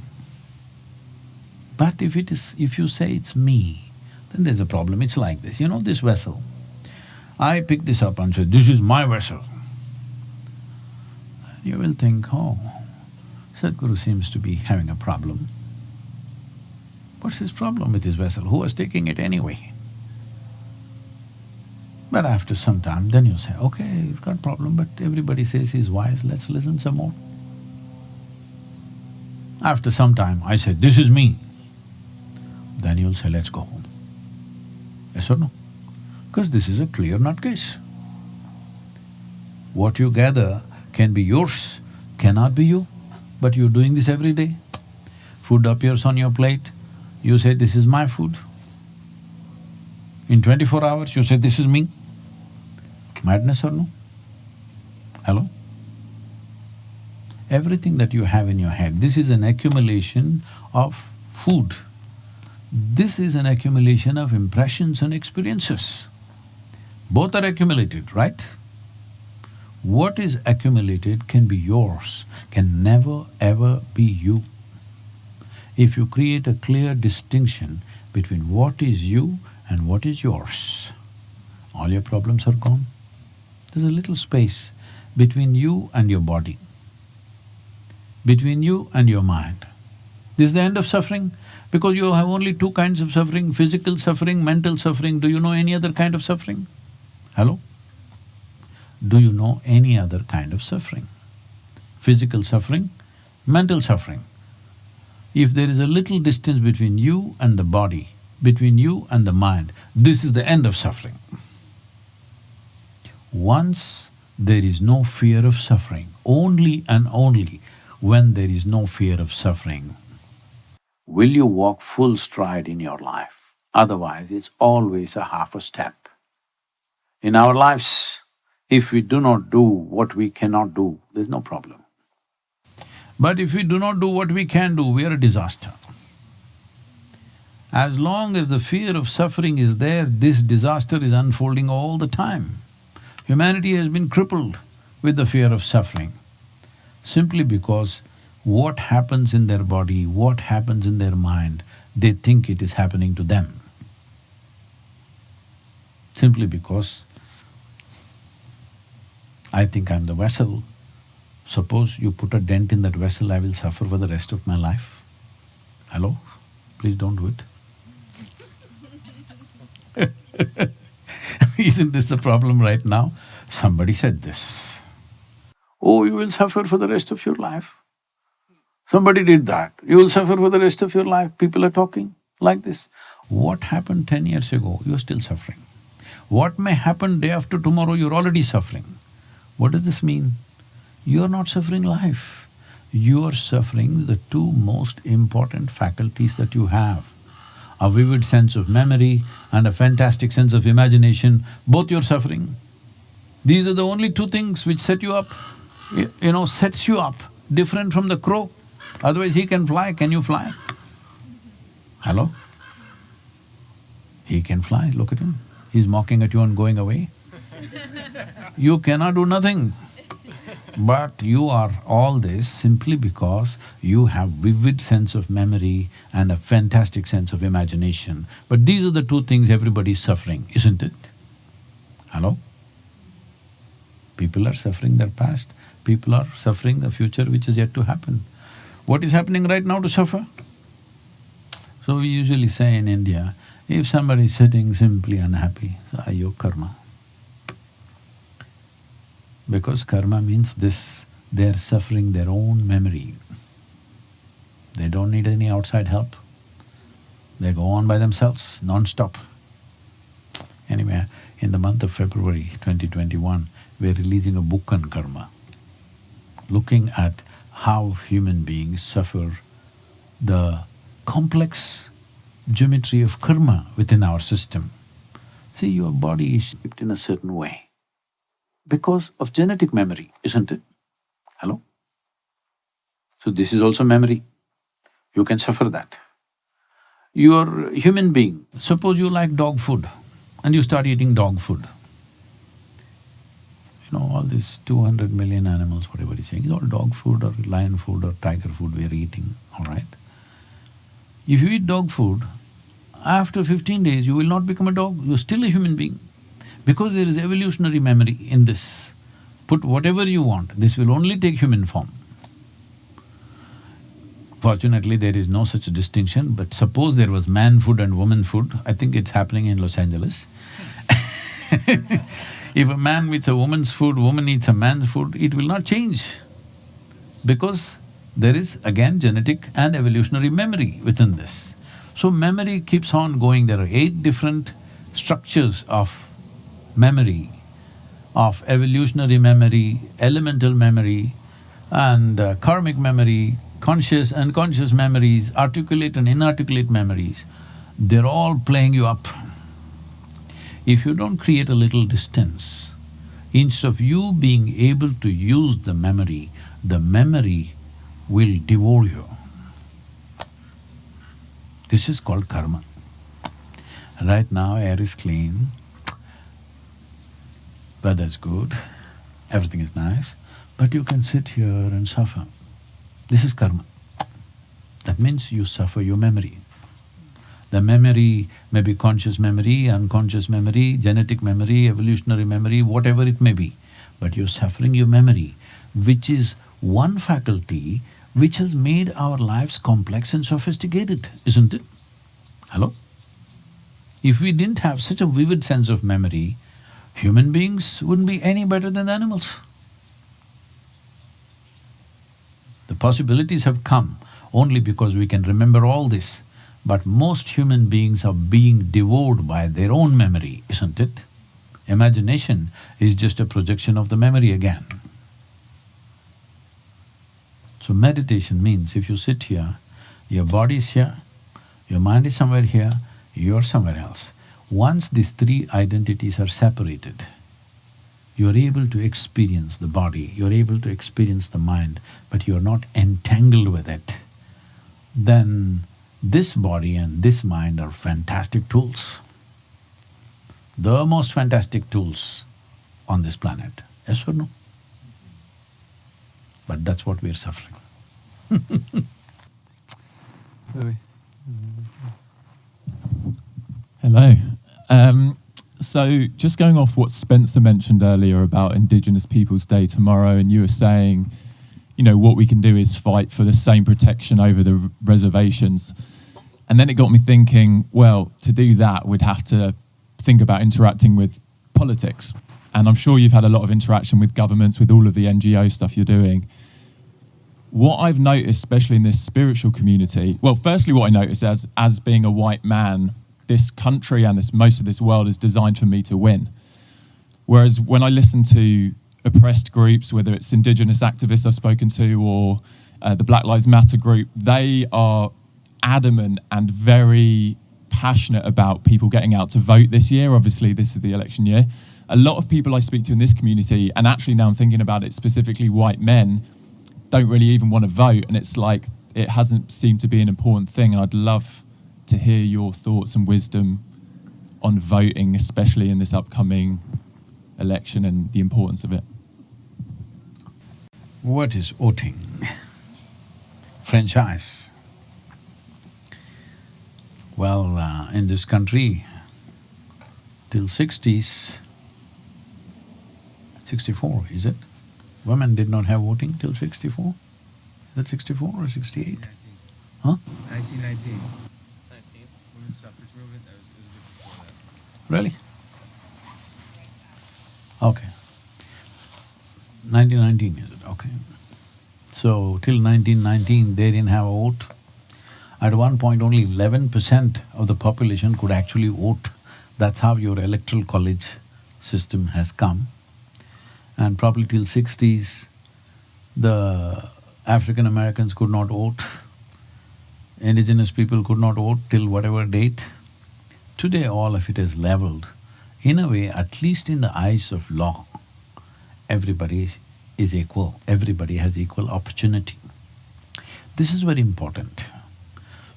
But if you say it's me, then there's a problem. It's like this, you know this vessel. I pick this up and say, this is my vessel. You will think, oh, Sadhguru seems to be having a problem. What's his problem with his vessel? Who was taking it anyway? But after some time, then you say, okay, he's got a problem, but everybody says he's wise, let's listen some more. After some time, I say, this is me. Then you'll say, let's go home. Yes or no? Because this is a clear nut case. What you gather can be yours, cannot be you, but you're doing this every day. Food appears on your plate, you say, this is my food. In 24 hours, you say, this is me. Madness or no? Hello? Everything that you have in your head, this is an accumulation of food. This is an accumulation of impressions and experiences. Both are accumulated, right? What is accumulated can be yours, can never ever be you. If you create a clear distinction between what is you and what is yours, all your problems are gone. There's a little space between you and your body, between you and your mind. This is the end of suffering, because you have only two kinds of suffering, physical suffering, mental suffering. Do you know any other kind of suffering? Hello? Do you know any other kind of suffering? Physical suffering, mental suffering. If there is a little distance between you and the body, between you and the mind, this is the end of suffering. Once there is no fear of suffering, only and only when there is no fear of suffering, will you walk full stride in your life. Otherwise, it's always a half a step. In our lives, if we do not do what we cannot do, there's no problem. But if we do not do what we can do, we are a disaster. As long as the fear of suffering is there, this disaster is unfolding all the time. Humanity has been crippled with the fear of suffering, simply because what happens in their body, what happens in their mind, they think it is happening to them. Simply because I think I'm the vessel. Suppose you put a dent in that vessel, I will suffer for the rest of my life. Hello? Please don't do it. Isn't this the problem right now? Somebody said this. Oh, you will suffer for the rest of your life. Somebody did that. You will suffer for the rest of your life. People are talking like this. What happened 10 years ago, you're still suffering. What may happen day after tomorrow, you're already suffering. What does this mean? You're not suffering life. You're suffering the two most important faculties that you have. A vivid sense of memory and a fantastic sense of imagination, both you're suffering. These are the only two things which set you up, sets you up, different from the crow. Otherwise he can fly, can you fly? Hello? He can fly, look at him. He's mocking at you and going away. You cannot do nothing. But you are all this simply because you have vivid sense of memory and a fantastic sense of imagination. But these are the two things everybody's suffering, isn't it? Hello? People are suffering their past, people are suffering the future which is yet to happen. What is happening right now to suffer? So we usually say in India, if somebody is sitting simply unhappy, say, your karma. Because karma means this, they're suffering their own memory. They don't need any outside help. They go on by themselves, non-stop. Anyway, in the month of February 2021, we're releasing a book on karma, looking at how human beings suffer the complex geometry of karma within our system. See, your body is shaped in a certain way because of genetic memory, isn't it? Hello? So this is also memory. You can suffer that. You're a human being, suppose you like dog food and you start eating dog food. All these 200 million animals, what everybody's saying, is all dog food or lion food or tiger food we are eating, all right? If you eat dog food, after 15 days you will not become a dog, you're still a human being. Because there is evolutionary memory in this. Put whatever you want, this will only take human form. Fortunately, there is no such distinction, but suppose there was man food and woman food, I think it's happening in Los Angeles. If a man eats a woman's food, woman eats a man's food, it will not change. Because there is again genetic and evolutionary memory within this. So memory keeps on going, there are 8 different structures of memory, of evolutionary memory, elemental memory and karmic memory, conscious and unconscious memories, articulate and inarticulate memories. They're all playing you up. If you don't create a little distance, instead of you being able to use the memory will devour you. This is called karma. Right now air is clean, weather's good, everything is nice, but you can sit here and suffer. This is karma. That means you suffer your memory. The memory may be conscious memory, unconscious memory, genetic memory, evolutionary memory, whatever it may be, but you're suffering your memory, which is one faculty which has made our lives complex and sophisticated, isn't it? Hello? If we didn't have such a vivid sense of memory, human beings wouldn't be any better than the animals. The possibilities have come only because we can remember all this. But most human beings are being devoured by their own memory, isn't it? Imagination is just a projection of the memory again. So meditation means if you sit here, your body is here, your mind is somewhere here, you're somewhere else. Once these 3 identities are separated, you're able to experience the body, you're able to experience the mind, but you're not entangled with it. Then this body and this mind are fantastic tools, the most fantastic tools on this planet, yes or no? But that's what we're suffering. Hello. So just going off what Spencer mentioned earlier about Indigenous Peoples' Day tomorrow, and you were saying, what we can do is fight for the same protection over the reservations. And then it got me thinking, well, to do that, we'd have to think about interacting with politics. And I'm sure you've had a lot of interaction with governments, with all of the NGO stuff you're doing. What I've noticed, especially in this spiritual community, well, firstly, what I noticed as being a white man, this country and most of this world is designed for me to win. Whereas when I listen to oppressed groups, whether it's Indigenous activists I've spoken to or the Black Lives Matter group, they are adamant and very passionate about people getting out to vote this year. Obviously, this is the election year. A lot of people I speak to in this community, and actually now I'm thinking about it, specifically white men, don't really even want to vote, and it's like it hasn't seemed to be an important thing. And I'd love to hear your thoughts and wisdom on voting, especially in this upcoming election and the importance of it. What is voting? Franchise. Well, in this country, till 60s, 64, is it? Women did not have voting till 64? Is that 64 or 68? Huh? 1919. Women's suffrage movement, it was before that. Really? Okay. 1919 is it? Okay. So, till 1919 they didn't have a vote. At one point only 11% of the population could actually vote. That's how your electoral college system has come. And probably till 60s, the African Americans could not vote, indigenous people could not vote till whatever date. Today all of it is leveled. In a way, at least in the eyes of law, everybody is equal, everybody has equal opportunity. This is very important.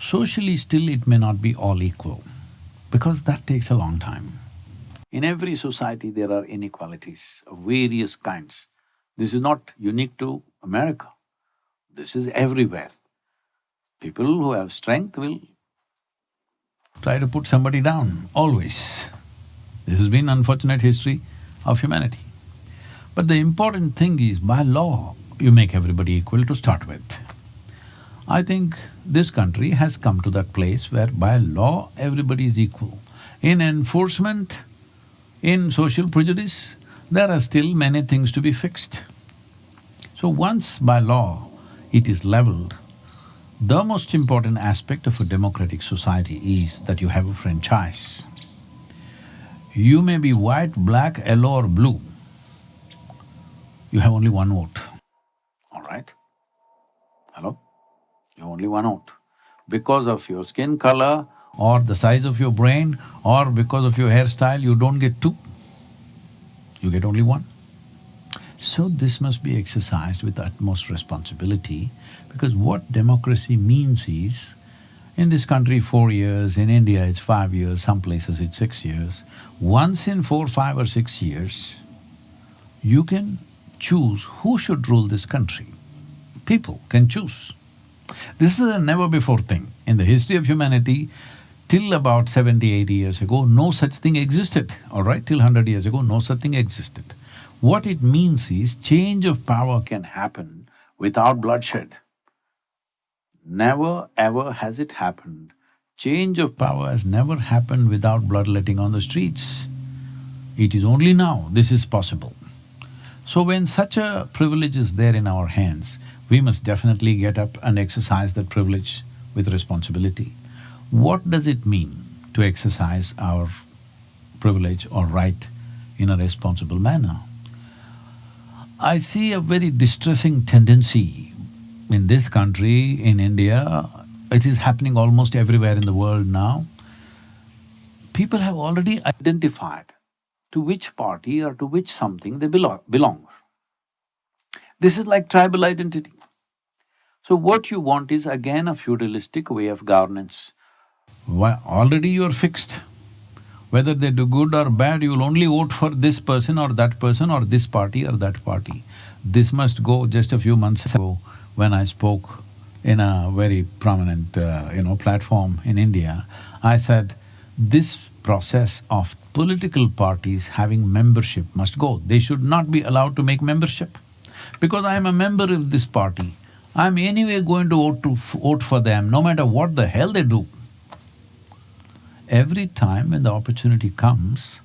Socially still it may not be all equal, because that takes a long time. In every society there are inequalities of various kinds. This is not unique to America, this is everywhere. People who have strength will try to put somebody down, always. This has been unfortunate history of humanity. But the important thing is, by law, you make everybody equal to start with. I think this country has come to that place where by law everybody is equal. In enforcement, in social prejudice, there are still many things to be fixed. So once by law it is leveled, the most important aspect of a democratic society is that you have a franchise. You may be white, black, yellow or blue, you have only one vote, all right? Hello? You have only one vote. Because of your skin color or the size of your brain or because of your hairstyle, you don't get two, you get only one. So this must be exercised with utmost responsibility, because what democracy means is, in this country 4 years, in India it's 5 years, some places it's 6 years. Once in 4, 5 or 6 years, you can choose who should rule this country. People can choose. This is a never-before thing. In the history of humanity, till about 70, 80 years ago, no such thing existed, all right? Till 100 years ago, no such thing existed. What it means is, change of power can happen without bloodshed. Never ever has it happened. Change of power has never happened without bloodletting on the streets. It is only now this is possible. So when such a privilege is there in our hands, we must definitely get up and exercise that privilege with responsibility. What does it mean to exercise our privilege or right in a responsible manner? I see a very distressing tendency in this country, in India, it is happening almost everywhere in the world now. People have already identified to which party or to which something they belong. This is like tribal identity. So what you want is again a feudalistic way of governance. Already you are fixed. Whether they do good or bad, you will only vote for this person or this party or that party. This must go. Just a few months ago, when I spoke in a very prominent, platform in India, I said, this process of political parties having membership must go. They should not be allowed to make membership. Because I am a member of this party, I'm anyway going to vote for them, no matter what the hell they do. Every time when the opportunity comes,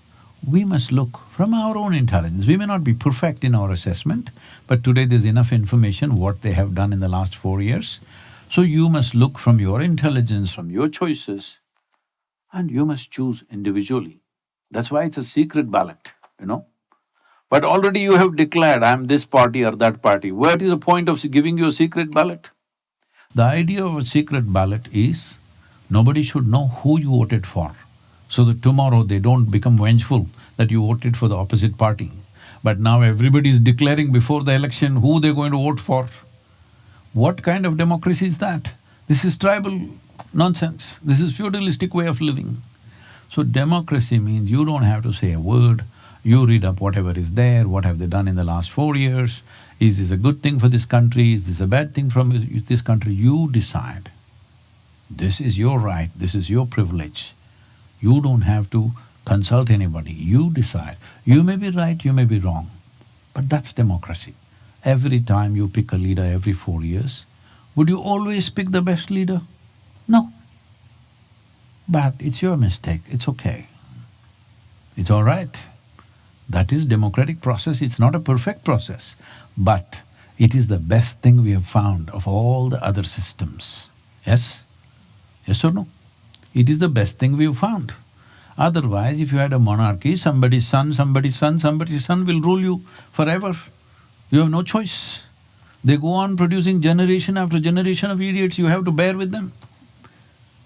We must look from our own intelligence. We may not be perfect in our assessment, but today there's enough information what they have done in the last 4 years. So you must look from your intelligence, from your choices, and you must choose individually. That's why it's a secret ballot, you know. But already you have declared, I'm this party or that party. What is the point of giving you a secret ballot? The idea of a secret ballot is, nobody should know who you voted for, so that tomorrow they don't become vengeful that you voted for the opposite party. But now everybody is declaring before the election who they're going to vote for. What kind of democracy is that? This is tribal nonsense. This is feudalistic way of living. So democracy means you don't have to say a word, you read up whatever is there, what have they done in the last 4 years, is this a good thing for this country, is this a bad thing from this country, you decide. This is your right, this is your privilege. You don't have to consult anybody, you decide. You may be right, you may be wrong, but that's democracy. Every time you pick a leader every 4 years, would you always pick the best leader? No. But it's your mistake, it's okay. It's all right. That is democratic process, it's not a perfect process, but it is the best thing we have found of all the other systems. Yes? Yes or no? It is the best thing we have found. Otherwise, if you had a monarchy, somebody's son will rule you forever. You have no choice. They go on producing generation after generation of idiots, you have to bear with them.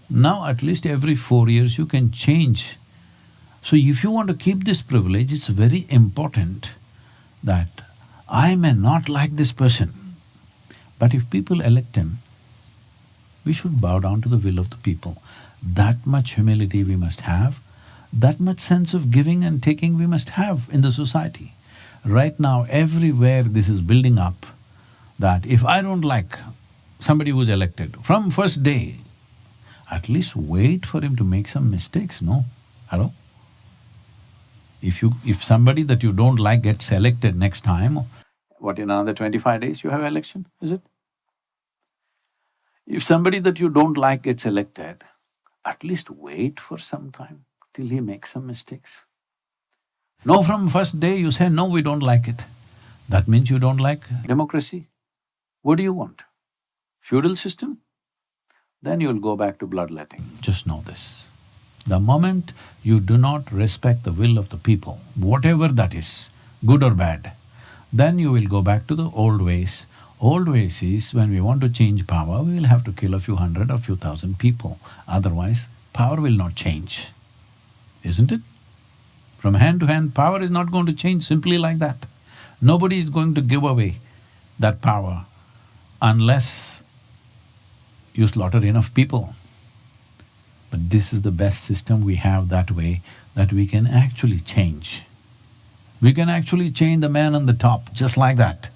Now at least every 4 years you can change. So if you want to keep this privilege, it's very important that I may not like this person, but if people elect him, we should bow down to the will of the people. That much humility we must have, that much sense of giving and taking we must have in the society. Right now, everywhere this is building up, that if I don't like somebody who's elected, from first day, at least wait for him to make some mistakes, no? Hello? If somebody that you don't like gets elected next time, what, in another 25 days you have election, is it? If somebody that you don't like gets elected, at least wait for some time till he makes some mistakes. No, from first day you say, no, we don't like it. That means you don't like democracy. What do you want? Feudal system? Then you'll go back to bloodletting. Just know this. The moment you do not respect the will of the people, whatever that is, good or bad, then you will go back to the old ways. Old ways is, when we want to change power, we will have to kill a few hundred or few thousand people. Otherwise, power will not change, isn't it? From hand to hand, power is not going to change simply like that. Nobody is going to give away that power unless you slaughter enough people. But this is the best system we have that way, that we can actually change. We can actually change the man on the top just like that,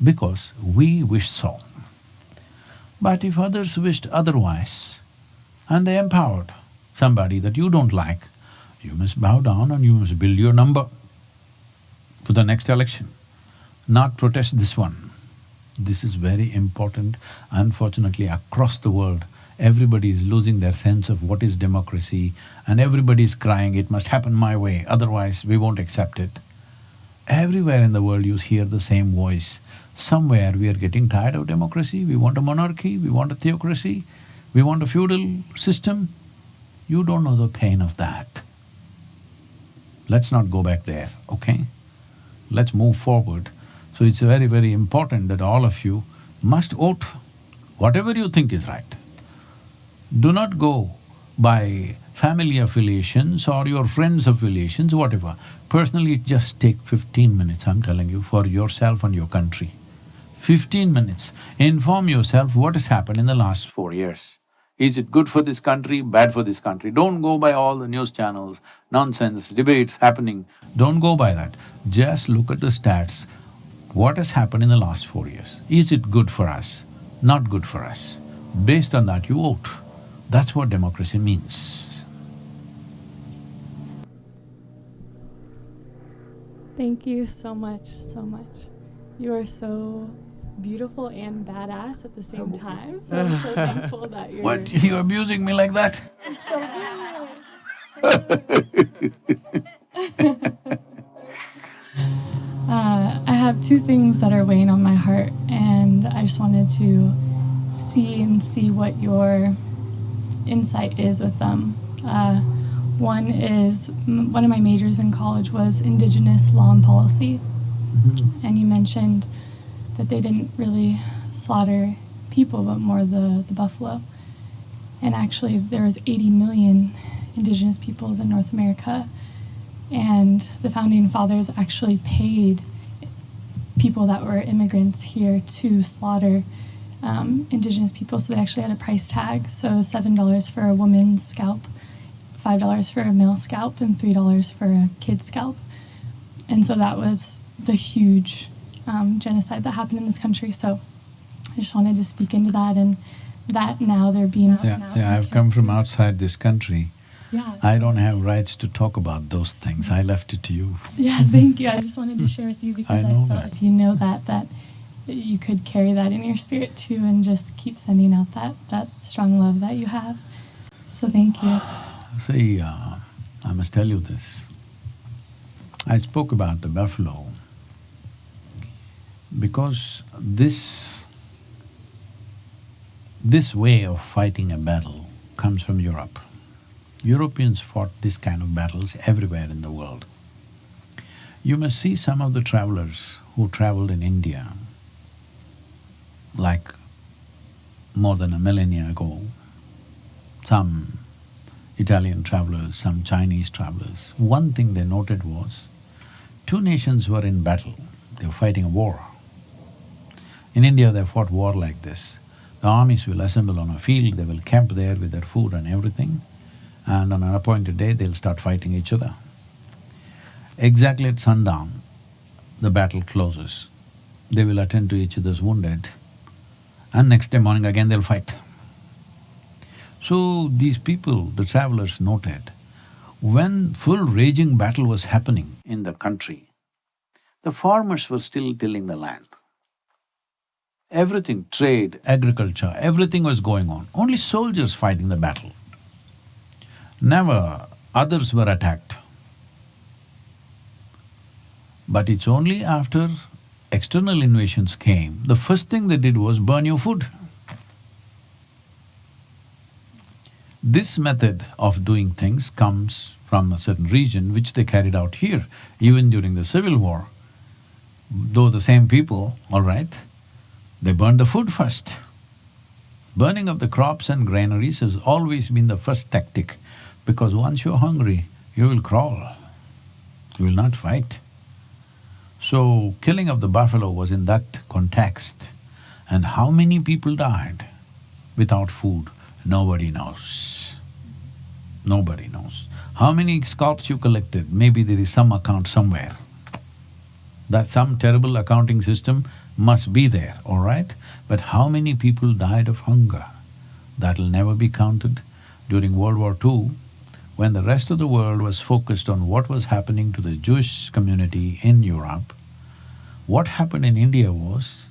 because we wish so. But if others wished otherwise, and they empowered somebody that you don't like, you must bow down and you must build your number for the next election, not protest this one. This is very important. Unfortunately, across the world, everybody is losing their sense of what is democracy, and everybody is crying, it must happen my way, otherwise we won't accept it. Everywhere in the world you hear the same voice. Somewhere we are getting tired of democracy, we want a monarchy, we want a theocracy, we want a feudal system. You don't know the pain of that. Let's not go back there, okay? Let's move forward. So it's very, very important that all of you must vote whatever you think is right. Do not go by family affiliations or your friends' affiliations, whatever. Personally, just take 15 minutes, I'm telling you, for yourself and your country. 15 minutes. Inform yourself what has happened in the last 4 years. Is it good for this country, bad for this country? Don't go by all the news channels, nonsense, debates happening. Don't go by that. Just look at the stats. What has happened in the last 4 years? Is it good for us? Not good for us? Based on that, you vote. That's what democracy means. Thank you so much, so much. You are so beautiful and badass at the same time, so I'm so thankful that you're… What, you're abusing me like that? It's so good. So good. have two things that are weighing on my heart, and I just wanted to see what your insight is with them. One is, one of my majors in college was Indigenous law and policy, and you mentioned that they didn't really slaughter people, but more the buffalo. And actually, there was 80 million Indigenous peoples in North America, and the founding fathers actually paid people that were immigrants here to slaughter Indigenous people, so they actually had a price tag. So $7 for a woman's scalp, $5 for a male scalp, and $3 for a kid's scalp. And so that was the huge genocide that happened in this country. So I just wanted to speak into that, and that now they're being... See, I've come from outside this country. Yeah. I don't have rights to talk about those things. I left it to you. Yeah, thank you. I just wanted to share with you because I know thought that. if you know that you could carry that in your spirit too, and just keep sending out that strong love that you have. So thank you. See, I must tell you this. I spoke about the buffalo because this way of fighting a battle comes from Europe. Europeans fought this kind of battles everywhere in the world. You must see some of the travelers who traveled in India, like more than a millennia ago, some Italian travelers, some Chinese travelers. One thing they noted was, two nations were in battle, they were fighting a war. In India, they fought war like this. The armies will assemble on a field, they will camp there with their food and everything, and on an appointed day, they'll start fighting each other. Exactly at sundown, the battle closes. They will attend to each other's wounded, and next day morning again they'll fight. So these people, the travelers, noted, when full raging battle was happening in the country, the farmers were still tilling the land. Everything, trade, agriculture, everything was going on, only soldiers fighting the battle. Never others were attacked. But it's only after external invasions came, the first thing they did was burn your food. This method of doing things comes from a certain region which they carried out here, even during the Civil War. Though the same people, all right, they burned the food first. Burning of the crops and granaries has always been the first tactic, because once you're hungry, you will crawl, you will not fight. So, killing of the buffalo was in that context. And how many people died without food? Nobody knows. Nobody knows. How many scalps you collected? Maybe there is some account somewhere. That some terrible accounting system must be there, all right? But how many people died of hunger? That'll never be counted. During World War II, when the rest of the world was focused on what was happening to the Jewish community in Europe, what happened in India was,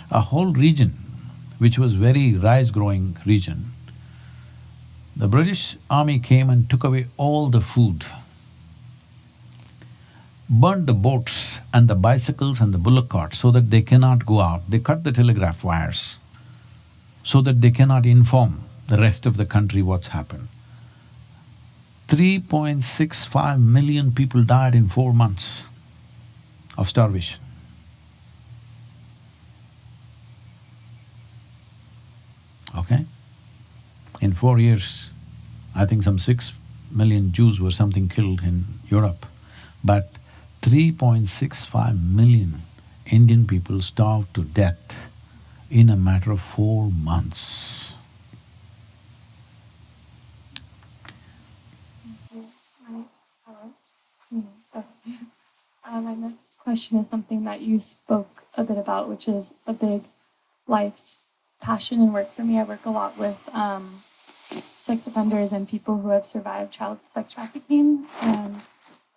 a whole region, which was very rice-growing region, the British army came and took away all the food, burned the boats and the bicycles and the bullock carts so that they cannot go out. They cut the telegraph wires so that they cannot inform the rest of the country what's happened. 3.65 million people died in 4 months of starvation. Okay? In 4 years, I think some 6 million Jews were something killed in Europe, but 3.65 million Indian people starved to death in a matter of 4 months. My next question is something that you spoke a bit about, which is a big life's passion and work for me. I work a lot with sex offenders and people who have survived child sex trafficking. And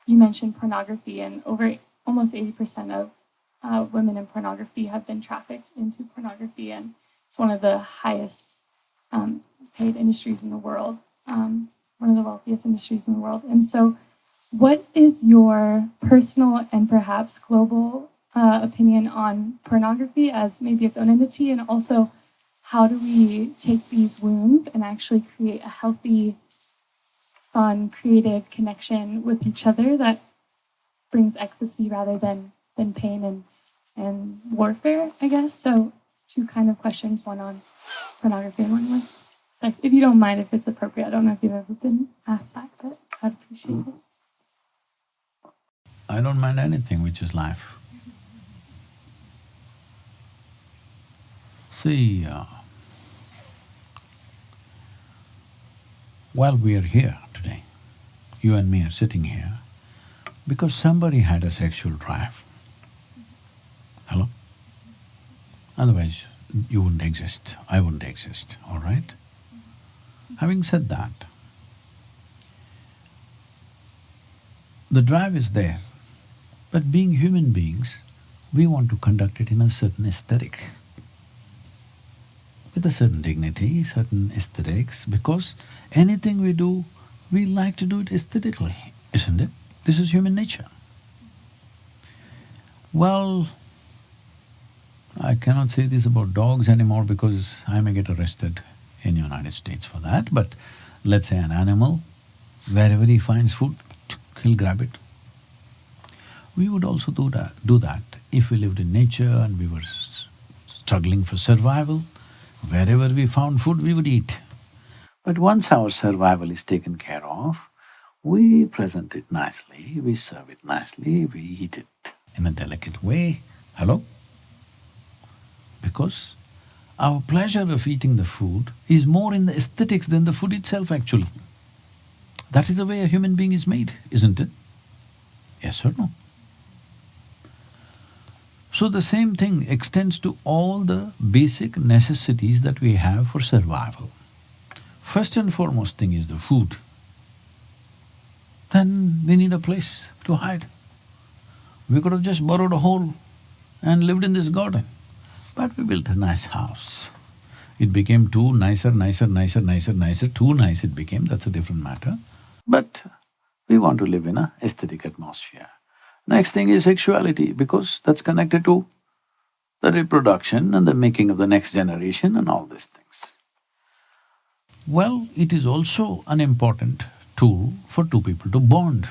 you mentioned pornography, and almost 80% of women in pornography have been trafficked into pornography, and it's one of the highest paid industries in the world, one of the wealthiest industries in the world. And so what is your personal and perhaps global opinion on pornography as maybe its own entity, and also how do we take these wounds and actually create a healthy, fun, creative connection with each other that brings ecstasy rather than pain and warfare, I guess. So two kind of questions, one on pornography and one with sex. If you don't mind, if it's appropriate. I don't know if you've ever been asked that, but I'd appreciate it. I don't mind anything which is life. See, while we are here today, you and me are sitting here, because somebody had a sexual drive. Hello? Otherwise, you wouldn't exist, I wouldn't exist, all right? Having said that, the drive is there, but being human beings, we want to conduct it in a certain aesthetic, with a certain dignity, certain aesthetics, because anything we do, we like to do it aesthetically, isn't it? This is human nature. Well, I cannot say this about dogs anymore because I may get arrested in the United States for that, but let's say an animal, wherever he finds food, he'll grab it. We would also do that if we lived in nature and we were struggling for survival. Wherever we found food, we would eat. But once our survival is taken care of, we present it nicely, we serve it nicely, we eat it in a delicate way. Hello? Because our pleasure of eating the food is more in the aesthetics than the food itself actually. That is the way a human being is made, isn't it? Yes or no? So the same thing extends to all the basic necessities that we have for survival. First and foremost thing is the food. Then we need a place to hide. We could have just borrowed a hole and lived in this garden, but we built a nice house. It became too nicer, too nice it became, that's a different matter. But we want to live in an aesthetic atmosphere. Next thing is sexuality, because that's connected to the reproduction and the making of the next generation and all these things. Well, it is also an important tool for two people to bond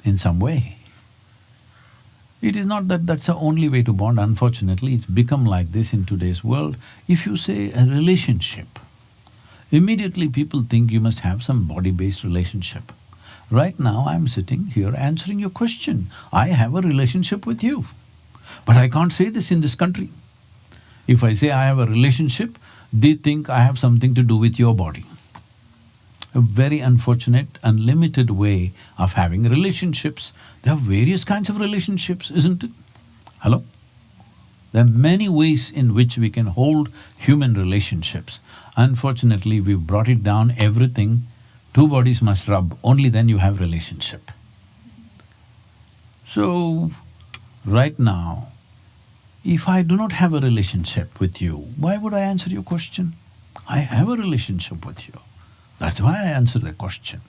in some way. It is not that that's the only way to bond, unfortunately, it's become like this in today's world. If you say a relationship, immediately people think you must have some body-based relationship. Right now, I'm sitting here answering your question. I have a relationship with you, but I can't say this in this country. If I say I have a relationship, they think I have something to do with your body. A very unfortunate and limited way of having relationships. There are various kinds of relationships, isn't it? Hello? There are many ways in which we can hold human relationships. Unfortunately, we've brought it down everything. Two bodies must rub, only then you have relationship. So, right now, if I do not have a relationship with you, why would I answer your question? I have a relationship with you. That's why I answer the question.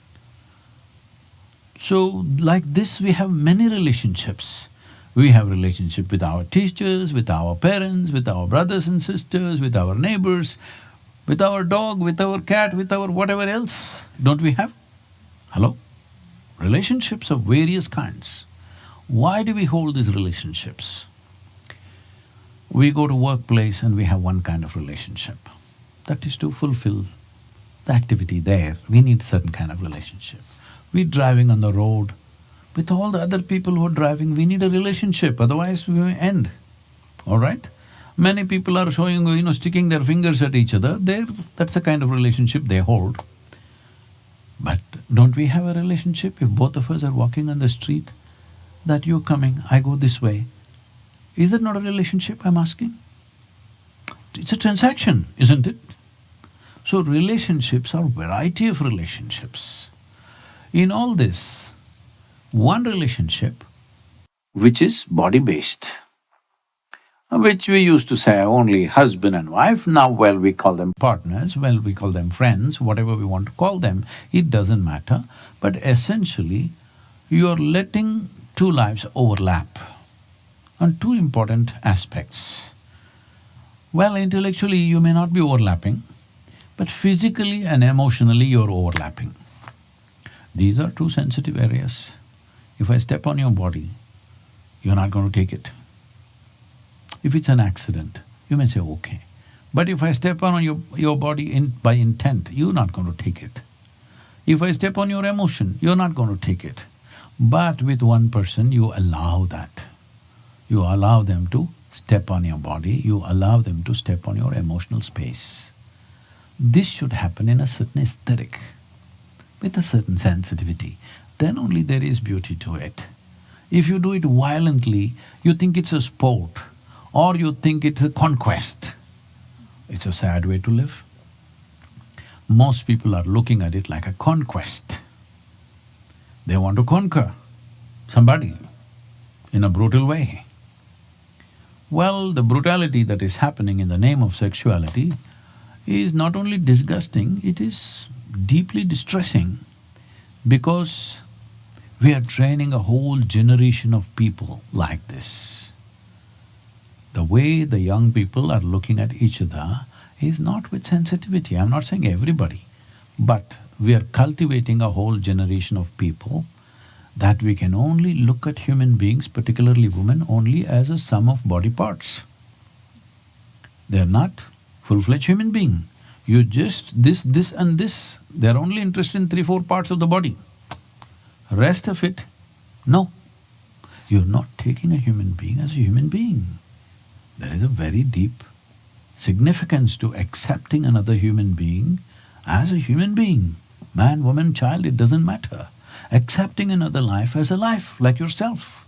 So, like this, we have many relationships. We have relationship with our teachers, with our parents, with our brothers and sisters, with our neighbors, with our dog, with our cat, with our whatever else, don't we have? Hello? Relationships of various kinds. Why do we hold these relationships? We go to workplace and we have one kind of relationship. That is to fulfill the activity there, we need certain kind of relationship. We're driving on the road, with all the other people who are driving, we need a relationship, otherwise we may end, all right? Many people are showing, sticking their fingers at each other, that's the kind of relationship they hold. But don't we have a relationship if both of us are walking on the street, that you're coming, I go this way? Is that not a relationship, I'm asking? It's a transaction, isn't it? So relationships are a variety of relationships. In all this, one relationship which is body-based, which we used to say only husband and wife, now well we call them partners, well we call them friends, whatever we want to call them, it doesn't matter. But essentially, you are letting two lives overlap. on two important aspects. Well, intellectually you may not be overlapping, but physically and emotionally you're overlapping. These are two sensitive areas. If I step on your body, you're not going to take it. If it's an accident, you may say, okay. But if I step on your body by intent, you're not going to take it. If I step on your emotion, you're not going to take it. But with one person, you allow that. You allow them to step on your body, you allow them to step on your emotional space. This should happen in a certain aesthetic, with a certain sensitivity. Then only there is beauty to it. If you do it violently, you think it's a sport, or you think it's a conquest. It's a sad way to live. Most people are looking at it like a conquest. They want to conquer somebody in a brutal way. Well, the brutality that is happening in the name of sexuality is not only disgusting, it is deeply distressing, because we are training a whole generation of people like this. The way the young people are looking at each other is not with sensitivity. I'm not saying everybody, but we are cultivating a whole generation of people that we can only look at human beings, particularly women, only as a sum of body parts. They're not full-fledged human being. You just this and this, they're only interested in 3-4 parts of the body. Rest of it, no. You're not taking a human being as a human being. There is a very deep significance to accepting another human being as a human being. Man, woman, child, it doesn't matter. Accepting another life as a life, like yourself.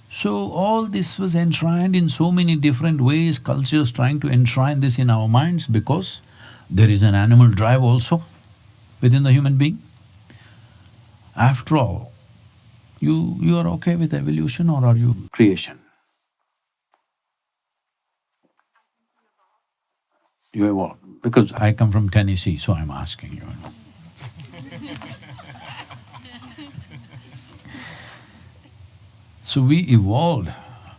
So all this was enshrined in so many different ways, cultures trying to enshrine this in our minds, because there is an animal drive also within the human being. After all, you are okay with evolution, or are you creation? You evolve. Because I come from Tennessee, so I'm asking you, So we evolved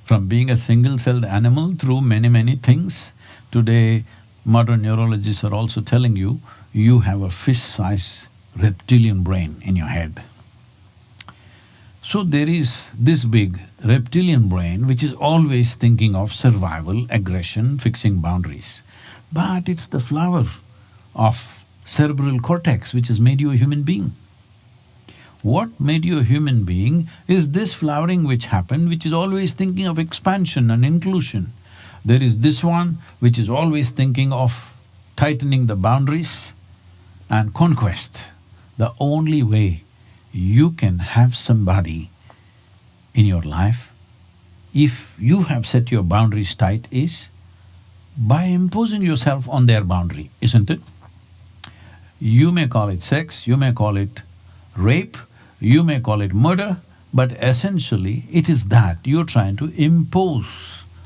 from being a single-celled animal through many things. Today, modern neurologists are also telling you, you have a fish-sized reptilian brain in your head. So there is this big reptilian brain which is always thinking of survival, aggression, fixing boundaries. But it's the flower of cerebral cortex which has made you a human being. What made you a human being is this flowering which happened, which is always thinking of expansion and inclusion. There is this one which is always thinking of tightening the boundaries and conquest. The only way you can have somebody in your life, if you have set your boundaries tight, is by imposing yourself on their boundary, isn't it? You may call it sex, you may call it rape, you may call it murder, but essentially it is that you're trying to impose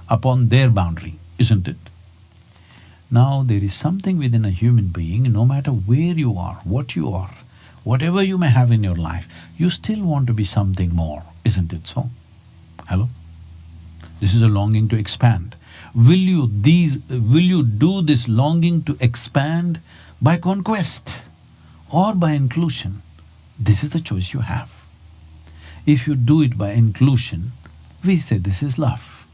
upon their boundary, isn't it? Now there is something within a human being, no matter where you are, what you are, whatever you may have in your life, you still want to be something more, isn't it so? Hello? This is a longing to expand. Will you do this longing to expand by conquest or by inclusion? This is the choice you have. If you do it by inclusion, we say this is love,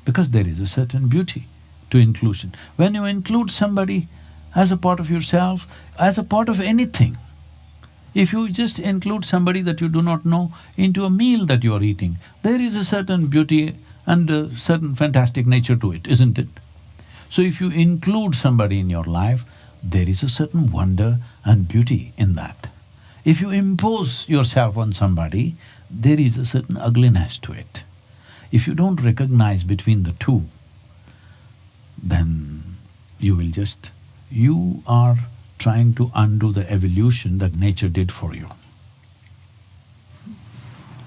because there is a certain beauty to inclusion. When you include somebody as a part of yourself, as a part of anything, if you just include somebody that you do not know into a meal that you are eating, there is a certain beauty and a certain fantastic nature to it, isn't it? So if you include somebody in your life, there is a certain wonder and beauty in that. If you impose yourself on somebody, there is a certain ugliness to it. If you don't recognize between the two, then you are trying to undo the evolution that nature did for you.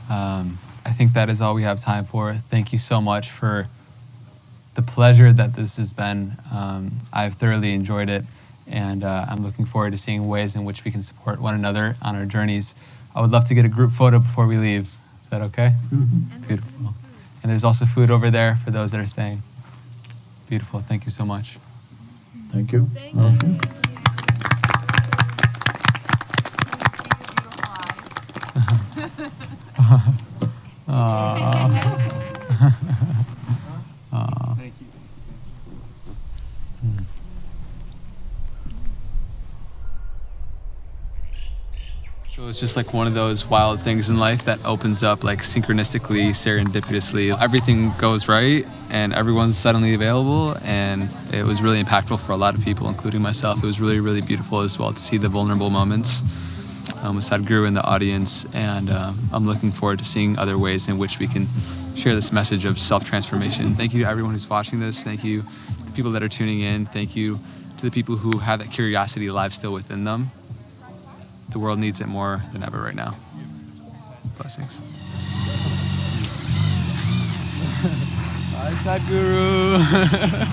I think that is all we have time for. Thank you so much for the pleasure that this has been. I've thoroughly enjoyed it, and I'm looking forward to seeing ways in which we can support one another on our journeys. I would love to get a group photo before we leave. Is that okay? Mm-hmm. Beautiful. And there's also food over there for those that are staying. Beautiful. Thank you so much. Thank you. Okay. Thank you. So it's just like one of those wild things in life that opens up like synchronistically, serendipitously. Everything goes right and everyone's suddenly available, and it was really impactful for a lot of people, including myself. It was really, really beautiful as well to see the vulnerable moments with Sadhguru in the audience, and I'm looking forward to seeing other ways in which we can share this message of self-transformation. Thank you to everyone who's watching this. Thank you to the people that are tuning in. Thank you to the people who have that curiosity alive still within them. The world needs it more than ever right now. Blessings. Hi, Sadhguru.